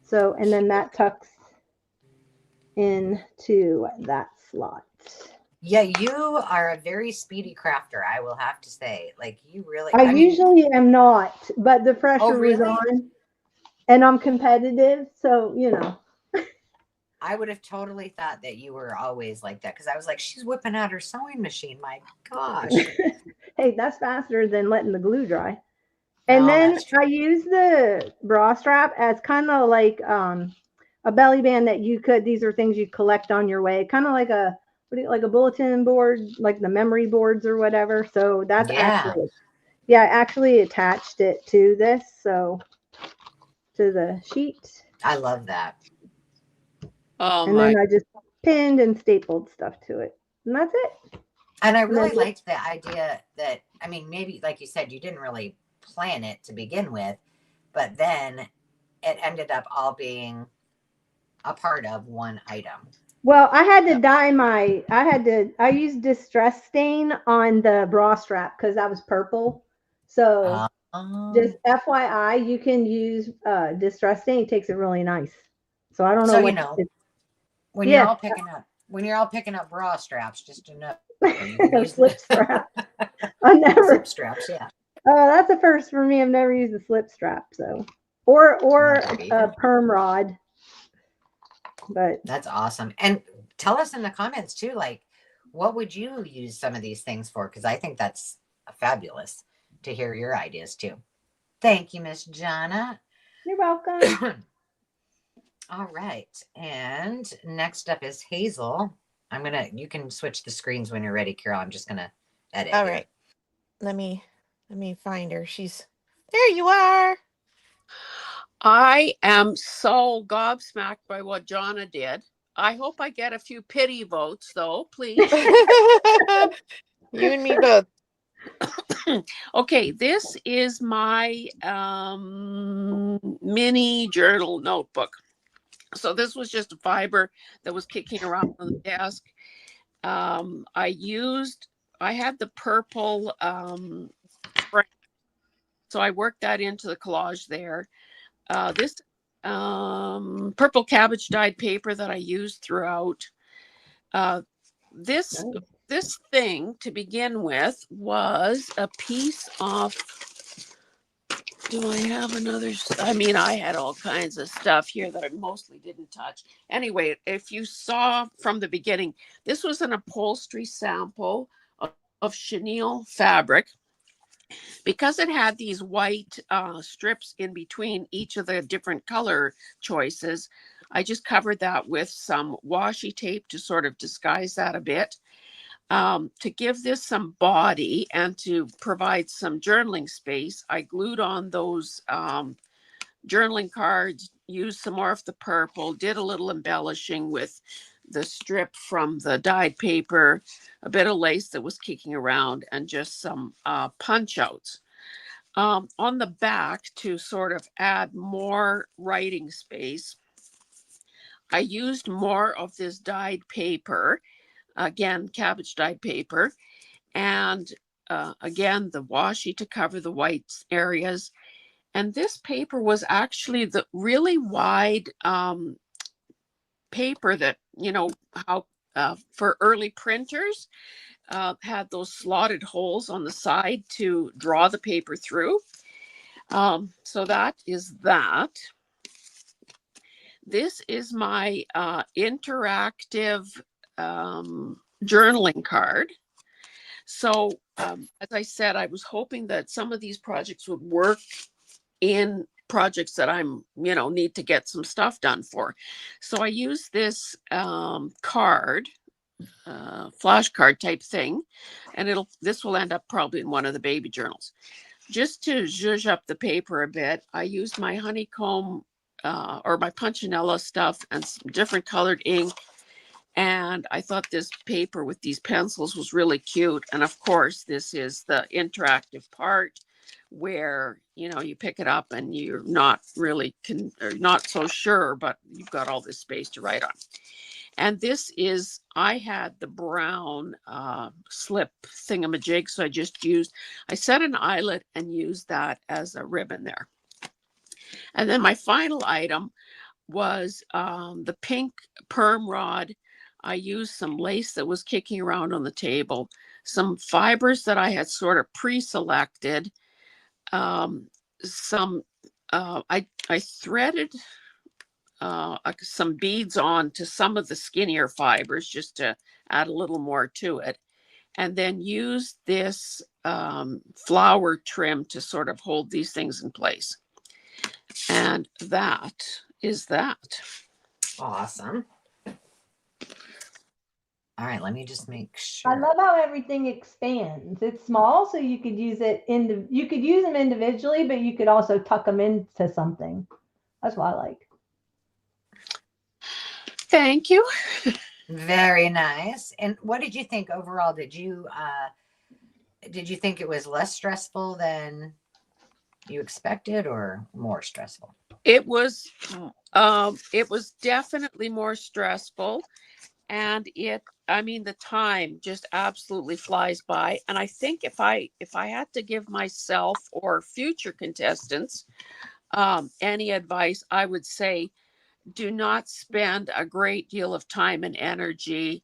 So, and then that tucks into that slot. Yeah, you are a very speedy crafter, I will have to say. Like you really, I I mean, usually am not, but the pressure was really? on, and I'm competitive, so you know. I would have totally thought that you were always like that because I was like, she's whipping out her sewing machine. My gosh. Hey, that's faster than letting the glue dry. No, And then that's true. I use the bra strap as kind of like a belly band that you could. These are things you collect on your way, kind of like like a bulletin board, like the memory boards or whatever. So that's Yeah, I actually attached it to this, so to the sheet, I love that. Oh and my. then I just pinned and stapled stuff to it, and that's it. And I And then really liked the idea that, I mean, maybe like you said, you didn't really plan it to begin with, but then it ended up all being a part of one item. well, I had to dye my. I used distress stain on the bra strap because that was purple. So just Um, FYI, you can use distress stain. It takes it really nice. So I don't know so what. when you're Yes, all picking up bra straps, just to know you can use slip strap. I never. slip straps. Yeah, That's a first for me. I've never used a slip strap. So or never a either. perm rod, but That's awesome. And tell us in the comments too, like, what would you use some of these things for? Because I think that's fabulous to hear your ideas too. Thank you, Miss Jana. you're welcome. All right. And next up is Hazel. You can switch the screens when you're ready, Carol. I'm just gonna edit All here. right. Let me find her. She's there. You are. I am so gobsmacked by what Jonna did. I hope I get a few pity votes, though, please. You and me both. Okay, this is my mini journal notebook. So this was just a fiber that was kicking around on the desk. I had the purple frame, so I worked that into the collage there. This purple cabbage dyed paper that I used throughout. This thing to begin with was a piece of. Do I have another? I mean, I had all kinds of stuff here that I mostly didn't touch. Anyway, if you saw from the beginning, this was an upholstery sample of chenille fabric. Because it had these white strips in between each of the different color choices, I just covered that with some washi tape to sort of disguise that a bit. To give this some body and to provide some journaling space, I glued on those journaling cards, used some more of the purple, did a little embellishing with the strip from the dyed paper, a bit of lace that was kicking around, and just some punch outs. On the back, to sort of add more writing space, I used more of this dyed paper, again, cabbage dyed paper, and again, the washi to cover the white areas. And this paper was actually the really wide paper that, how for early printers had those slotted holes on the side to draw the paper through. So that is that. This is my interactive journaling card. So as I said, I was hoping that some of these projects would work in projects that I'm, need to get some stuff done for. So I use this card, flashcard type thing, and this will end up probably in one of the baby journals. Just to zhuzh up the paper a bit, I used my honeycomb or my punchinella stuff and some different colored ink And I thought this paper with these pencils was really cute. And of course, this is the interactive part where, you know, you pick it up and you're not really or not so sure, but you've got all this space to write on. And this is, I had the brown slip thingamajig, so I set an eyelet and used that as a ribbon there. And then my final item was the pink perm rod. I used some lace that was kicking around on the table, some fibers that I had sort of pre-selected, some, I threaded some beads on to some of the skinnier fibers just to add a little more to it. And then use this flower trim to sort of hold these things in place. And that is that. Awesome. All right, let me just make sure. I love how everything expands. It's small, so you could use it you could use them individually, but you could also tuck them into something. That's what I like. Thank you. Very nice. And what did you think overall? Did you think it was less stressful than you expected or more stressful? It was definitely more stressful. And the time just absolutely flies by. And I think if I had to give myself or future contestants any advice, I would say, do not spend a great deal of time and energy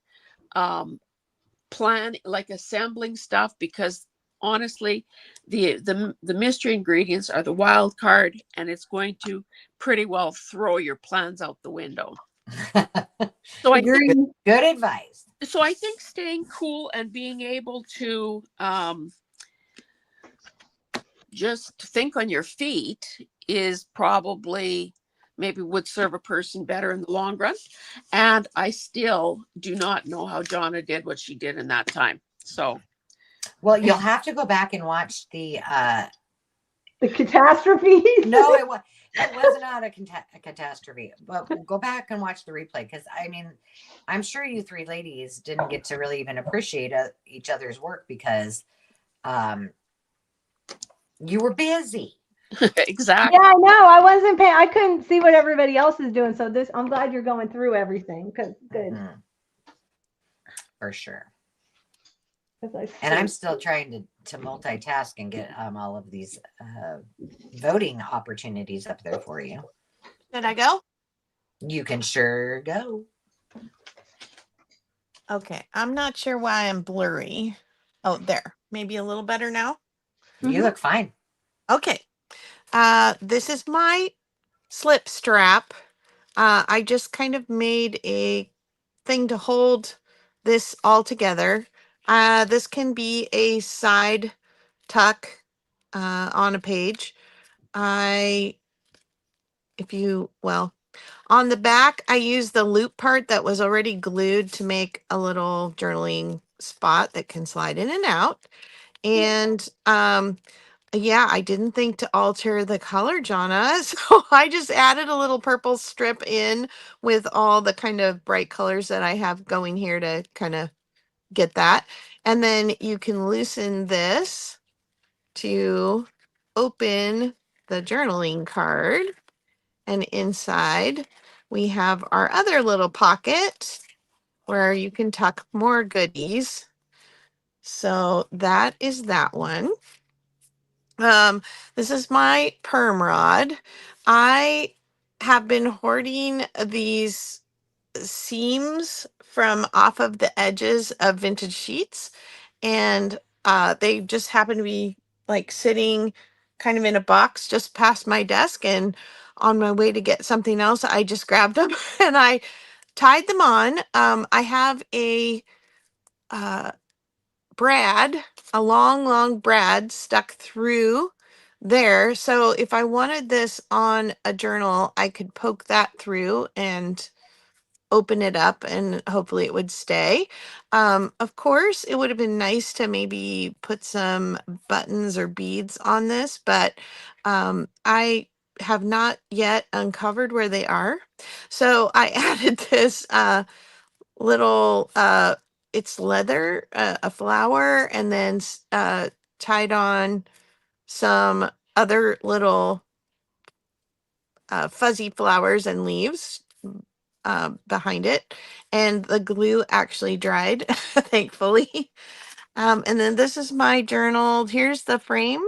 assembling stuff, because honestly, the mystery ingredients are the wild card, and it's going to pretty well throw your plans out the window. So good advice. So I think staying cool and being able to just think on your feet is probably maybe would serve a person better in the long run. And I still do not know how Jonna did what she did in that time. So, well, you'll have to go back and watch the catastrophe. No, it was not a catastrophe. But we'll go back and watch the replay, because I'm sure you three ladies didn't get to really even appreciate each other's work because you were busy. Exactly. Yeah, I know. I wasn't paying. I couldn't see what everybody else is doing. So I'm glad you're going through everything. Good. Mm-hmm. For sure. And I'm still trying to multitask and get all of these voting opportunities up there for you. Did I go? You can sure go. Okay. I'm not sure why I'm blurry. Oh, there. Maybe a little better now. You look fine. Okay. This is my slip strap. I just kind of made a thing to hold this all together. This can be a side tuck on a page. On the back, I used the loop part that was already glued to make a little journaling spot that can slide in and out. And yeah, I didn't think to alter the color, Jonna. So I just added a little purple strip in with all the kind of bright colors that I have going here to kind of get that. And then you can loosen this to open the journaling card. And inside we have our other little pocket where you can tuck more goodies. So that is that one. This is my perm rod. I have been hoarding these seams from off of the edges of vintage sheets, and they just happen to be like sitting kind of in a box just past my desk, and on my way to get something else, I just grabbed them and I tied them on. I have a brad, a long brad stuck through there. So if I wanted this on a journal, I could poke that through and open it up and hopefully it would stay. Of course, it would have been nice to maybe put some buttons or beads on this, but I have not yet uncovered where they are. So I added this little, it's leather, a flower, and then tied on some other little fuzzy flowers and leaves behind it. And the glue actually dried, thankfully. And then this is my journal. Here's the frame.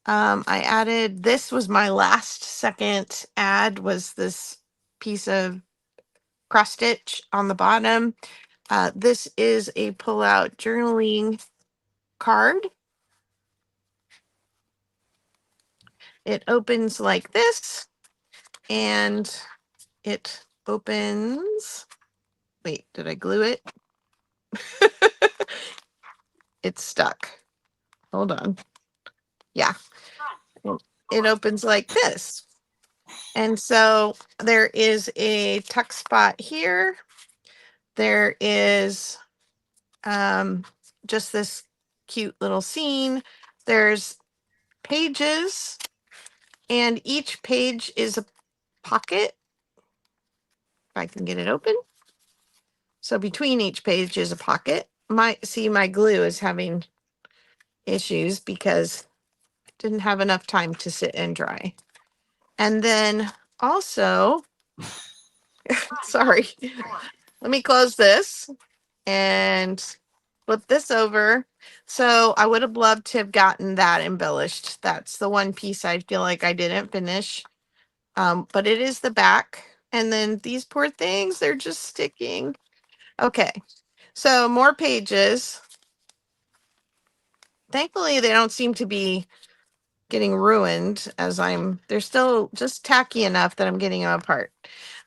I added, this was my last second add, was this piece of cross stitch on the bottom. This is a pull-out journaling card. It opens like this, and it opens, wait, did I glue it? It's stuck. Hold on. Yeah. It opens like this. And so there is a tuck spot here. There is just this cute little scene. There's pages, and each page is a pocket. If I can get it open. So between each page is a pocket. My glue is having issues because I didn't have enough time to sit and dry. And then also, sorry, let me close this and flip this over. So I would have loved to have gotten that embellished. That's the one piece I feel like I didn't finish. But it is the back. And then these poor things, they're just sticking. Okay, so more pages. Thankfully, they don't seem to be getting ruined as they're still just tacky enough that I'm getting them apart.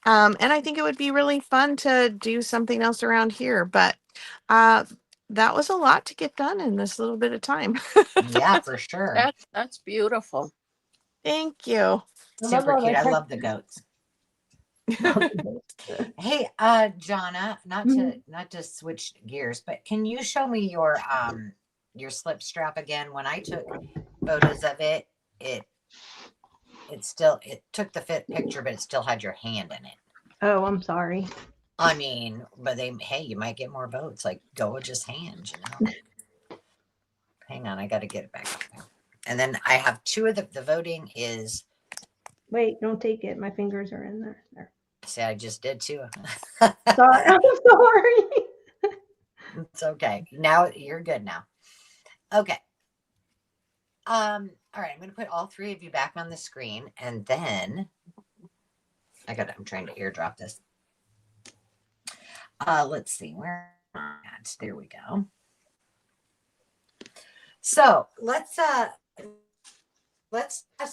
And I think it would be really fun to do something else around here, but that was a lot to get done in this little bit of time. Yeah, for sure. That's beautiful. Thank you. Super cute. I love the goats. Hey, Jonna, not to switch gears, but can you show me your slip strap again? When I took photos of it, it took the picture, but it still had your hand in it. Oh, I'm sorry. I mean, but hey, you might get more votes. Like, go with just hands, you know. Hang on, I got to get it back up there. And then I have two of the voting is. Wait, don't take it. My fingers are in there. There. See, I just did too. Sorry, I'm sorry. It's okay. Now you're good now. Okay. All right, I'm going to put all three of you back on the screen, and then I'm trying to airdrop this. Let's see where there we go. So let's ask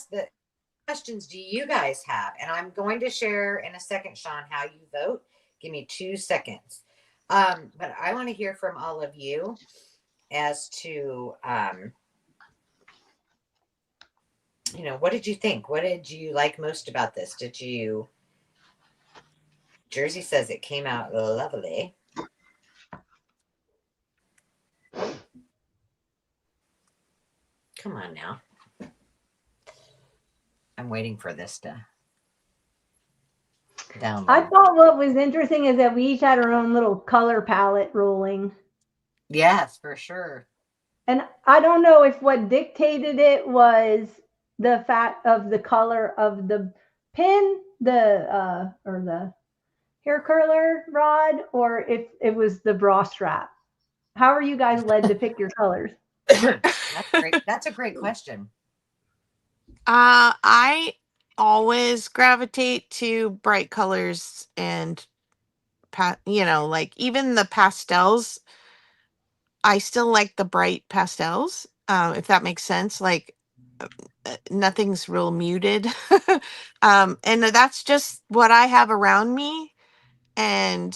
the questions do you guys have? And I'm going to share in a second, Sean, how you vote. Give me 2 seconds. But I want to hear from all of you as to what did you think? What did you like most about this? Jersey says it came out lovely. Come on now. I'm waiting for this to download. I thought what was interesting is that we each had our own little color palette rolling. Yes, for sure. And I don't know if what dictated it was the fact of the color of the pin, or the hair curler rod, or if it was the bra strap. How are you guys led to pick your colors? That's great. That's a great question. I always gravitate to bright colors and like even the pastels. I still like the bright pastels, if that makes sense. Like nothing's real muted. And that's just what I have around me. And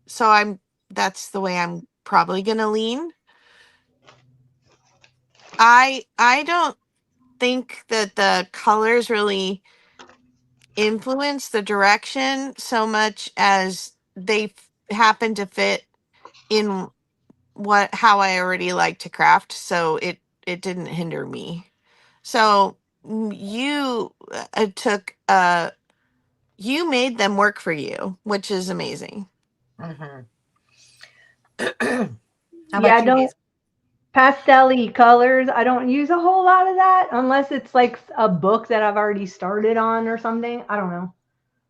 so that's the way I'm probably gonna lean. I don't think that the colors really influence the direction so much as they happen to fit in how I already like to craft, so it didn't hinder me. So you took a you made them work for you, which is amazing. Mm-hmm. How Yeah, about I you, don't Hazel? pastel-y colors. I don't use a whole lot of that unless it's like a book that I've already started on or something. I don't know.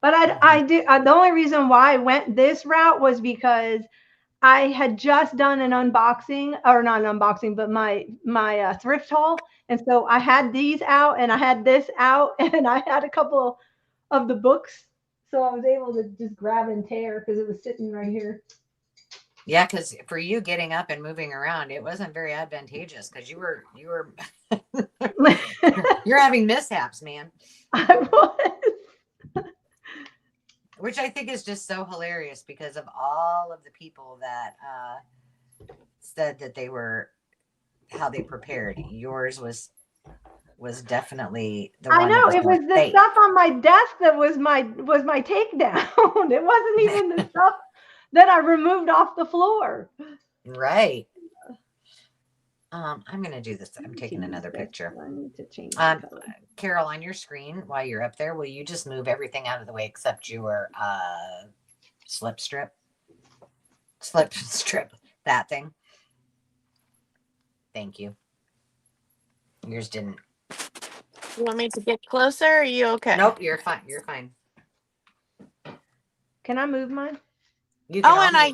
But I do. The only reason why I went this route was because I had just done an unboxing, or not an unboxing, but my thrift haul, and so I had these out, and I had this out, and I had a couple of the books, so I was able to just grab and tear because it was sitting right here. Yeah, because for you getting up and moving around, it wasn't very advantageous because you were you're having mishaps, man. I was. Which I think is just so hilarious because of all of the people that said that they were how they prepared. Yours was definitely the I one that know was it more was the safe. stuff on my desk that was my takedown. It wasn't even the stuff that I removed off the floor. Right. I'm gonna do this. I'm taking another picture. I need to change the color. Carol, on your screen while you're up there, will you just move everything out of the way except your slip strip? Slip strip, that thing. Thank you. Yours didn't. You want me to get closer? Are you okay? Nope, you're fine. You're fine. Can I move mine? You can Oh, and I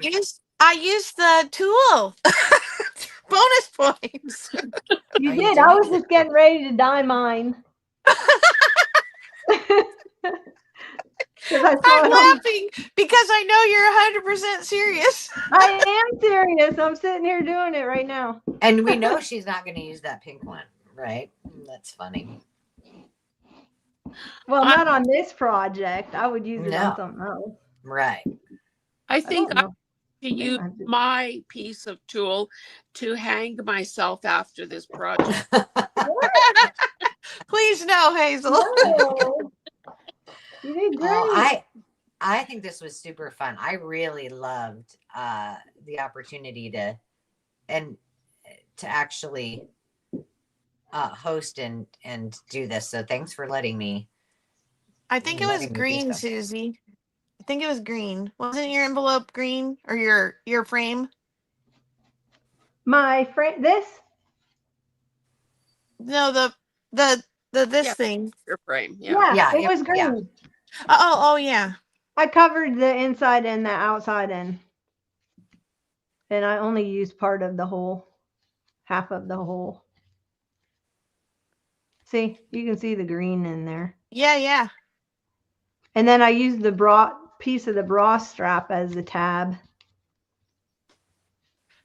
used the tool. Bonus points. You Oh, you did. did I use was it. just getting ready to dye mine. Because I saw I'm it on. laughing because I know you're 100% serious. I am serious. I'm sitting here doing it right now. And we know she's not going to use that pink one, right? That's funny. Well, I- not on this project. I would use it on No. something else. Right. I I think don't I know. to use my piece of tool to hang myself after this project. Please no, Hazel. No. You did great. Oh, I think this was super fun. I really loved the opportunity to actually host and do this. So thanks for letting me. I think it was green, Susie. I think it was green. Wasn't your envelope green or your frame? My friend, this? No, the this Yeah. thing. Your frame. Yeah. Yeah, it was green. yeah. Oh yeah. I covered the inside and the outside end. And I only used part of the hole, half of the hole. See, you can see the green in there. Yeah. And then I used the bra piece of the bra strap as the tab.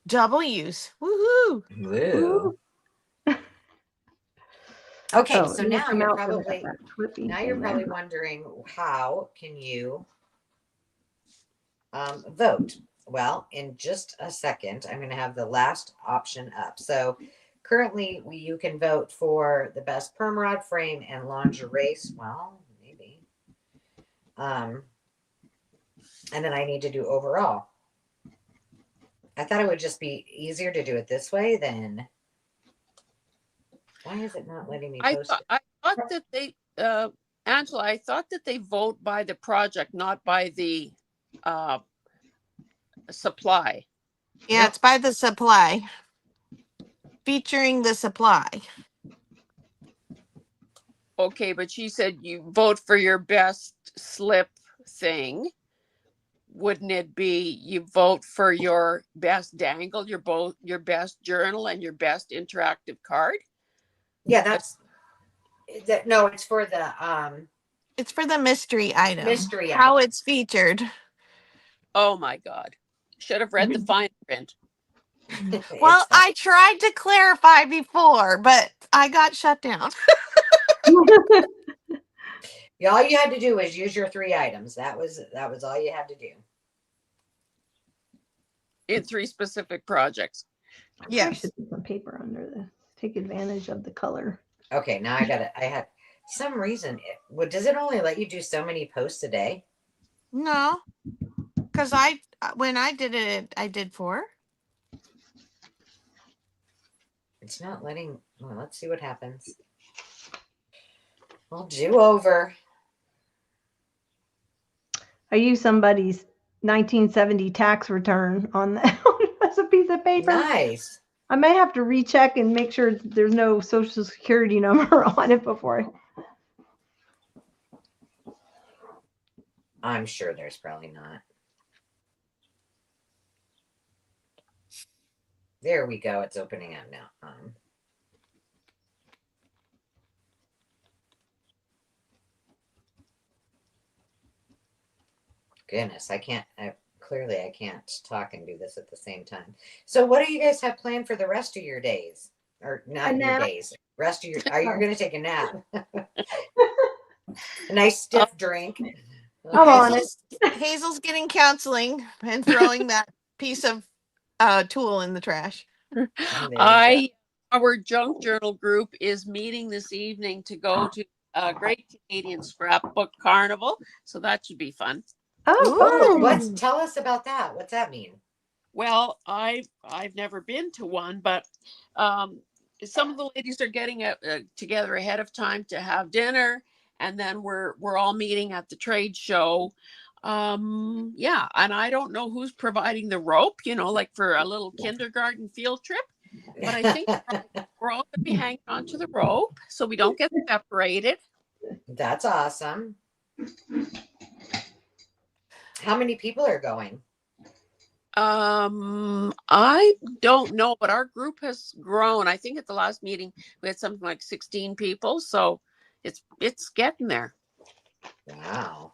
Double use. Woohoo. Woo. Okay, Oh, so it'll now come you're out 'cause I got probably that clippy now thing you're probably there. wondering how can you vote? Well, in just a second, I'm going to have the last option up. So currently, you can vote for the best perm rod frame and lingerie. Well, maybe. And then I need to do overall. I thought it would just be easier to do it this way than. Why is it not letting me post it? I thought that they, Angela, I thought that they vote by the project, not by the supply. Yeah, it's by the supply. Featuring the supply. Okay, but she said you vote for your best slip thing. Wouldn't it be you vote for your best dangle, your best journal, and your best interactive card? Yeah, no, it's for the It's for the mystery item. mystery How item. it's featured. Oh my God. Should have read the fine print. Well, I tried to clarify before, but I got shut down. Yeah, all you had to do was use your 3 items. That was all you had to do. In 3 specific projects. I should put some paper under this. Take advantage of the color. Okay, now I got it. I had some reason. Does it only let you do so many posts a day? No, because when I did it, I did 4. It's not letting. Well, let's see what happens. We'll do over. I used somebody's 1970 tax return on that as a piece of paper. Nice. I may have to recheck and make sure there's no social security number on it before. I'm sure there's probably not. There we go. It's opening up now. Goodness, clearly I can't talk and do this at the same time. So what do you guys have planned for the rest of your days? Or not your days. Rest of your are you gonna take a nap? A nice stiff drink. I'm on it. Hazel's getting counseling and throwing that piece of tool in the trash. Our junk journal group is meeting this evening to go to a Great Canadian Scrapbook Carnival, so that should be fun. Oh, tell us about that. What's that mean? Well, I've never been to one, but some of the ladies are getting together ahead of time to have dinner, and then we're all meeting at the trade show. Yeah, and I don't know who's providing the rope, like for a little kindergarten field trip, but I think we're all going to be hanging onto the rope so we don't get separated. That's awesome. How many people are going? I don't know, but our group has grown. I think at the last meeting we had something like 16 people, so it's getting there. Wow.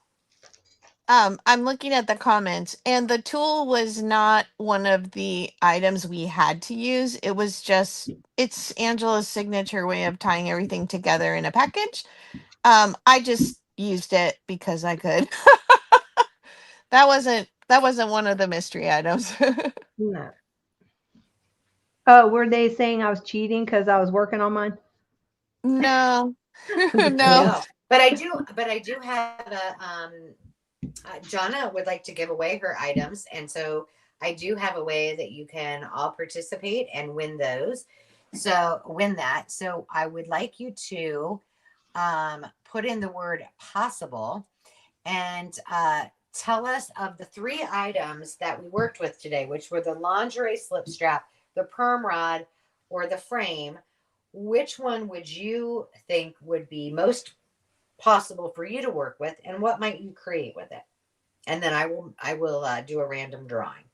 I'm looking at the comments, and the tool was not one of the items we had to use. It was just, it's Angela's signature way of tying everything together in a package. I just used it because I could. That wasn't one of the mystery items. no. Oh, were they saying I was cheating because I was working on mine? No. No. No. But I do have Jonna would like to give away her items, and so I do have a way that you can all participate and win those. So win that. So I would like you to put in the word possible and tell us of the 3 items that we worked with today, which were the lingerie slip strap, the perm rod, or the frame. Which one would you think would be most possible for you to work with, and what might you create with it? And then I will do a random drawing.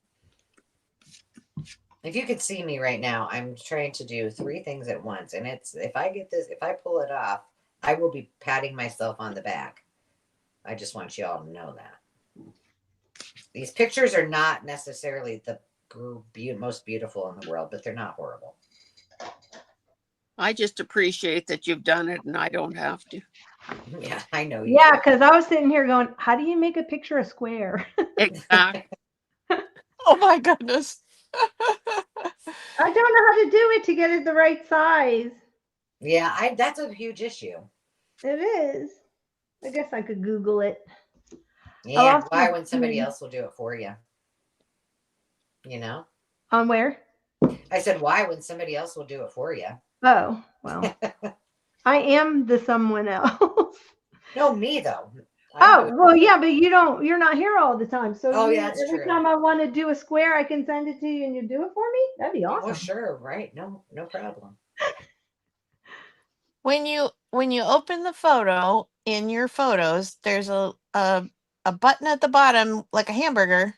If you could see me right now, I'm trying to do 3 things at once, and if I pull it off, I will be patting myself on the back. I just want you all to know that these pictures are not necessarily the most beautiful in the world, but they're not horrible. I just appreciate that you've done it and I don't have to. Yeah, I know. Yeah, because I was sitting here going, how do you make a picture a square? Exactly. Oh my goodness. I don't know how to do it to get it the right size. Yeah, that's a huge issue. It is. I guess I could Google it. Yeah, why when somebody else will do it for you? On where? I said, why when somebody else will do it for you? Oh, well. I am the someone else. No, me though. Well, yeah, but you're not here all the time. So that's every true. time I want to do a square, I can send it to you and you do it for me? That'd be awesome. Oh, sure, right. No problem. When you open the photo in your photos, there's a button at the bottom like a hamburger,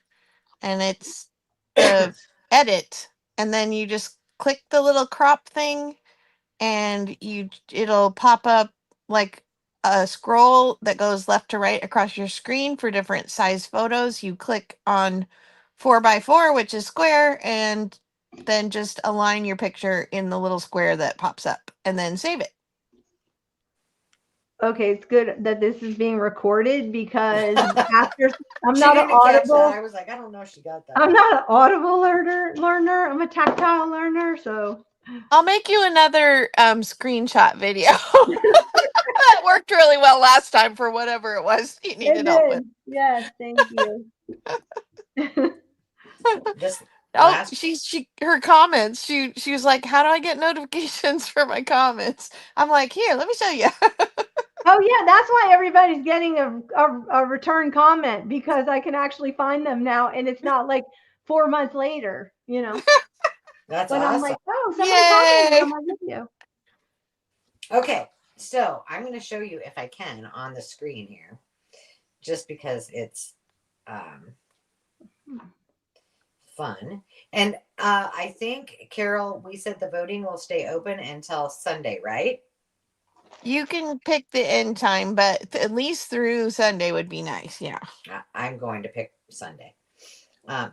and it's the edit, and then you just click the little crop thing, and it'll pop up like a scroll that goes left to right across your screen for different size photos. You click on 4x4, which is square, and then just align your picture in the little square that pops up, and then save it. Okay, it's good that this is being recorded because after I'm She not an didn't catch audible. that. I was like, I don't know if she got that. I'm not an audible learner. I'm a tactile learner, so I'll make you another screenshot video. That worked really well last time for whatever it was you needed help with. Yes, thank you. Her comments. She was like, "How do I get notifications for my comments?" I'm like, "Here, let me show you." Oh yeah, that's why everybody's getting a return comment, because I can actually find them now, and it's not like 4 months later, That's when I'm awesome. like, oh, somebody commented Yay! on my video. Okay, so I'm going to show you if I can on the screen here, just because it's fun. And I think, Carol, we said the voting will stay open until Sunday, right? You can pick the end time, but at least through Sunday would be nice. Yeah. I'm going to pick Sunday,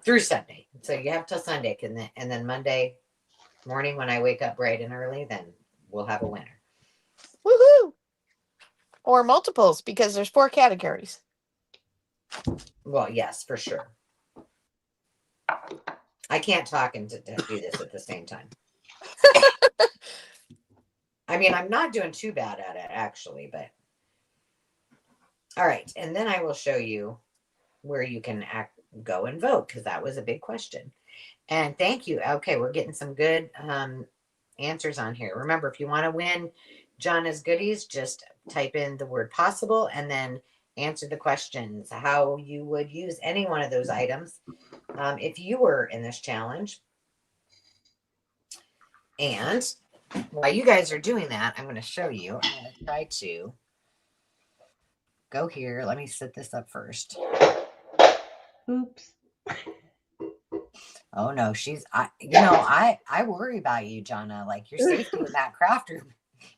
through Sunday. So you have till Sunday, and then Monday morning when I wake up bright and early, then we'll have a winner. Woohoo! Or multiples, because there's 4 categories. Well, yes, for sure. I can't talk and do this at the same time. I mean, I'm not doing too bad at it, actually, but all right. And then I will show you where you can go and vote, because that was a big question. And thank you. Okay, we're getting some good answers on here. Remember, if you want to win Jana's goodies, just type in the word possible and then answer the questions, how you would use any one of those items if you were in this challenge. And while you guys are doing that, I'm going to show you. I'm going to try to go here. Let me set this up first. Oops. Oh no, I worry about you, Jana. Like, your safety in that craft room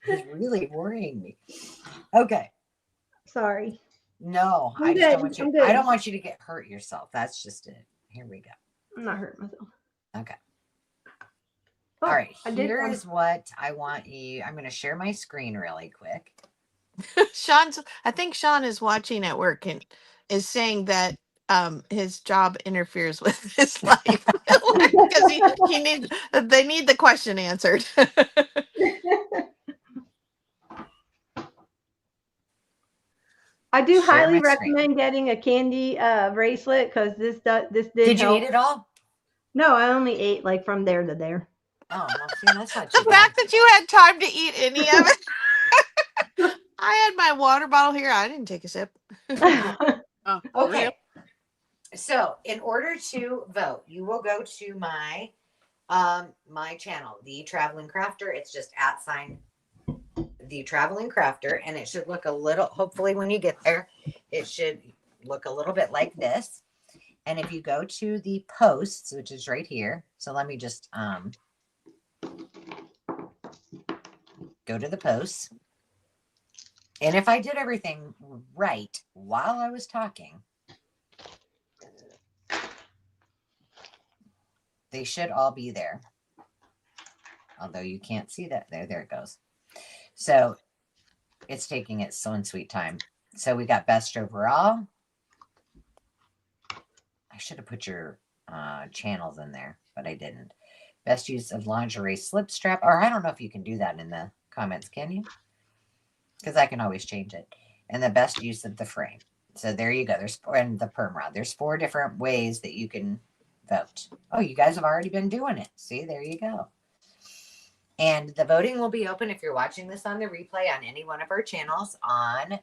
is really worrying me. Okay. Sorry. No, I don't want you to get hurt yourself. That's just it. Here we go. I'm not hurting myself. Okay. Oh, all right. Here is what I want you. I'm going to share my screen really quick. I think Sean is watching at work and is saying that his job interferes with his life because they need the question answered. I do highly recommend getting a candy bracelet, because this did you eat it all? No, I only ate like from there to there. Oh, well, see, that's not too the fact that you had time to eat any of it. I had my water bottle here. I didn't take a sip. Okay. Really? So in order to vote, you will go to my my channel, The Traveling Crafter. It's just @ The Traveling Crafter, and it should look a little, hopefully when you get there, it should look a little bit like this. And if you go to the posts, which is right here, so let me just go to the posts. And if I did everything right while I was talking, they should all be there. Although you can't see that there. There it goes. So it's taking its own sweet time. So we got best overall. I should have put your channels in there, but I didn't. Best use of lingerie slip strap. Or I don't know if you can do that in the comments, can you? Because I can always change it. And the best use of the frame. So there you go. And the perm rod. There's 4 different ways that you can vote. Oh, you guys have already been doing it. See, there you go. And the voting will be open if you're watching this on the replay on any one of our channels on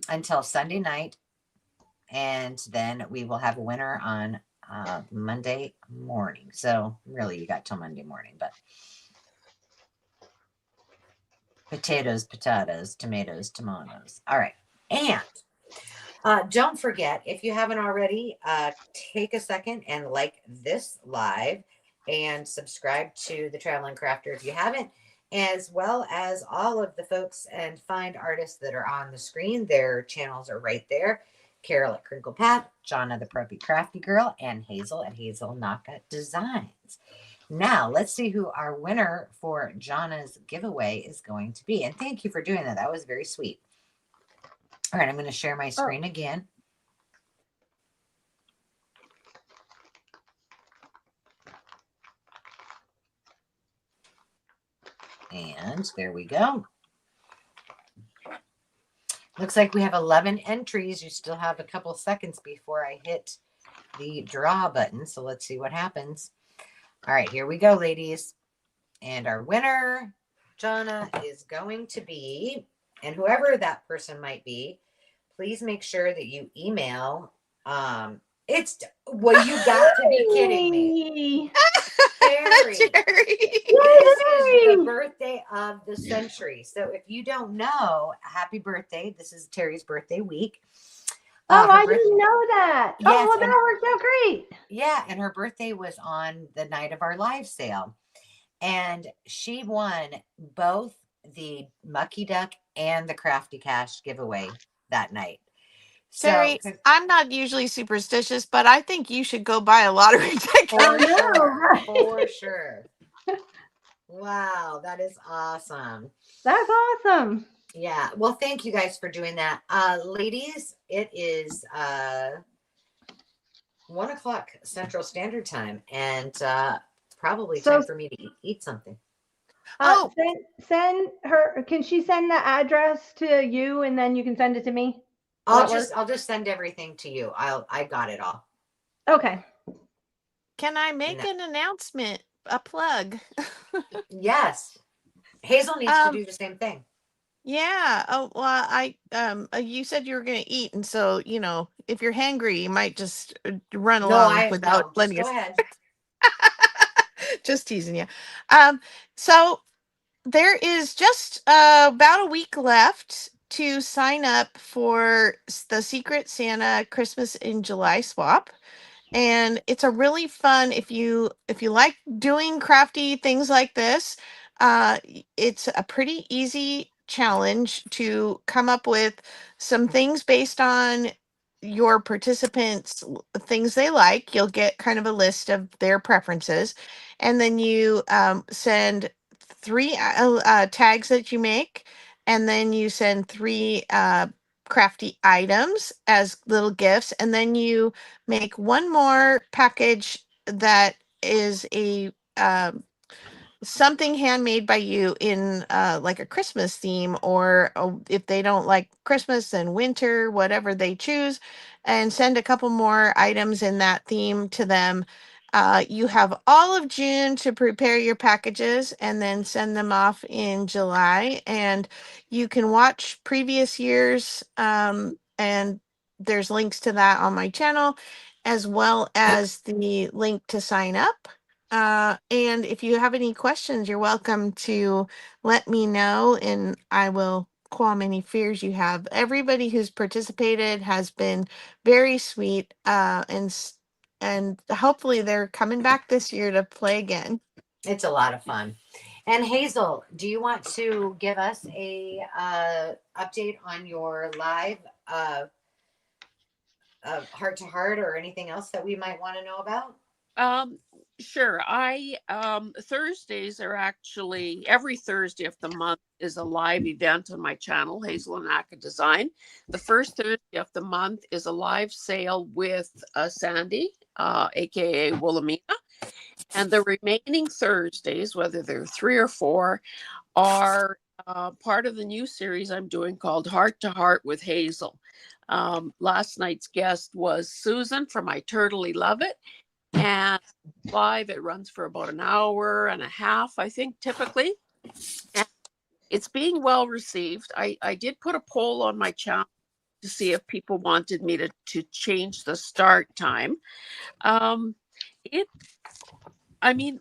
until Sunday night. And then we will have a winner on Monday morning. So really, you got till Monday morning, but potatoes, tomatoes. All right. And don't forget, if you haven't already, take a second and like this live and subscribe to The Traveling Crafter if you haven't, as well as all of the folks and find artists that are on the screen. Their channels are right there. Carol at Crinkle Path, Jana the Preppy Crafty Girl, and Hazel at Hazel Naka Designs. Now, let's see who our winner for Jana's giveaway is going to be. And thank you for doing that. That was very sweet. All right, I'm going to share my screen again. And there we go. Looks like we have 11 entries. You still have a couple seconds before I hit the draw button. So let's see what happens. All right, here we go, ladies. And our winner Jonna is going to be, and whoever that person might be, please make sure that you email. It's well, you got to be kidding me, Terry. Terry. This is the Yay! birthday of the century. So if you don't know, happy birthday. This is Terry's birthday week. Oh, Her I birth- didn't know that. Yes, Oh, well, and- that worked out great. yeah, and her birthday was on the night of our live sale. And she won both the Mucky Duck and the Crafty Cash giveaway that night. Terry, So I'm not usually superstitious, but I think you should go buy a lottery ticket. for I know, sure, right? for sure. Wow, that is awesome. That's awesome. Yeah. Well, thank you guys for doing that. Ladies, it is 1:00 Central Standard Time, and probably So- time for me to eat something. Oh. Send her. Can she send the address to you, and then you can send it to me? Will that work? I'll just send everything to you. I got it all. Okay. Can I make an announcement? A plug? Yes. Hazel needs to do the same thing. Yeah. Oh, well, you said you were going to eat, and so, if you're hangry, you might just run along without just letting go us. ahead. Just teasing you. So there is just about a week left to sign up for the Secret Santa Christmas in July swap. And it's a really fun, if you like doing crafty things like this, it's a pretty easy challenge to come up with some things based on your participants things they like. You'll get kind of a list of their preferences, and then you send three tags that you make, and then you send three crafty items as little gifts, and then you make one more package that is a something handmade by you in like a Christmas theme, or if they don't like Christmas, then winter, whatever they choose, and send a couple more items in that theme to them. You have all of June to prepare your packages and then send them off in July. And you can watch previous years, and there's links to that on my channel, as well as the link to sign up. And if you have any questions, you're welcome to let me know, and I will calm any fears you have. Everybody who's participated has been very sweet, and hopefully they're coming back this year to play again. It's a lot of fun. And Hazel, do you want to give us a update on your live heart to heart, or anything else that we might want to know about? Sure. Thursdays are actually, every Thursday of the month is a live event on my channel, Hazel and Aka Design. The first Thursday of the month is a live sale with Sandy, aka Wilhelmina. And the remaining Thursdays, whether they're 3 or 4, are part of the new series I'm doing called Heart to Heart with Hazel. Last night's guest was Susan from I Turtly Love It. And live, it runs for about an hour and a half, I think, typically. And it's being well received. I did put a poll on my channel to see if people wanted me to change the start time. I feel like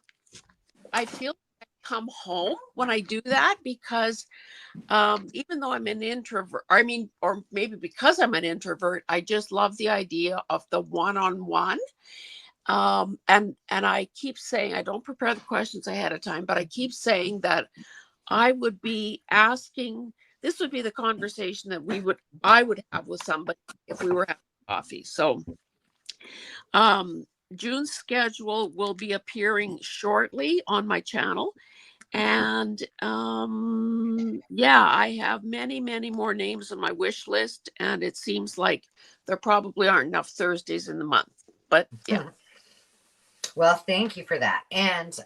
I come home when I do that, because even though I'm an introvert, or maybe because I'm an introvert, I just love the idea of the one-on-one. And I keep saying, I don't prepare the questions ahead of time, but I keep saying that I would be asking, this would be the conversation that I would have with somebody if we were having coffee. So, June's schedule will be appearing shortly on my channel. And I have many, many more names on my wish list, and it seems like there probably aren't enough Thursdays in the month, but yeah. Well, thank you for that. And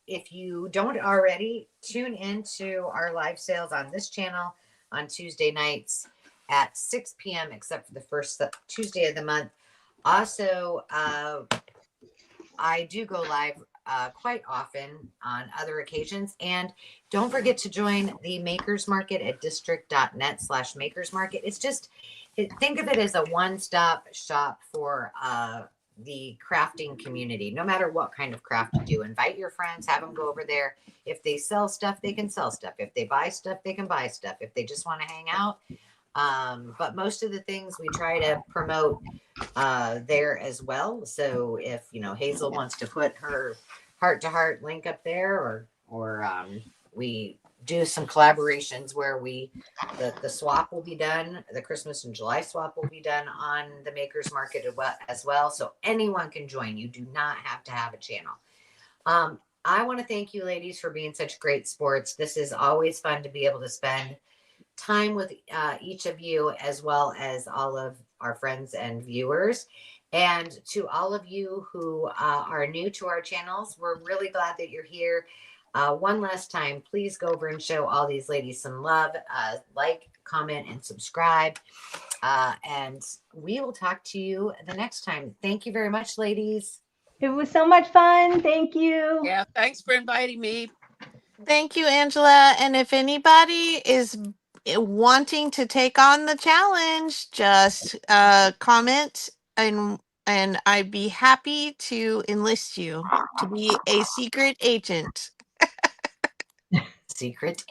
if you don't already, tune into our live sales on this channel on Tuesday nights at 6 p.m., except for the first Tuesday of the month. Also, I do go live quite often on other occasions. And don't forget to join the Makers Market at district.net/Makers Market. It's just, think of it as a one-stop shop for the crafting community. No matter what kind of craft you do, invite your friends, have them go over there. If they sell stuff, they can sell stuff. If they buy stuff, they can buy stuff. If they just want to hang out. But most of the things we try to promote there as well. So if Hazel wants to put her heart to heart link up there, or we do some collaborations where the swap will be done, the Christmas and July swap will be done on the Makers Market as well. So anyone can join. You do not have to have a channel. I want to thank you ladies for being such great sports. This is always fun to be able to spend time with each of you, as well as all of our friends and viewers. And to all of you who are new to our channels, we're really glad that you're here. One last time, please go over and show all these ladies some love. Like, comment, and subscribe. And we will talk to you the next time. Thank you very much, ladies. It was so much fun. Thank you. Yeah, thanks for inviting me. Thank you, Angela. And if anybody is wanting to take on the challenge, just comment and I'd be happy to enlist you to be a secret agent. Secret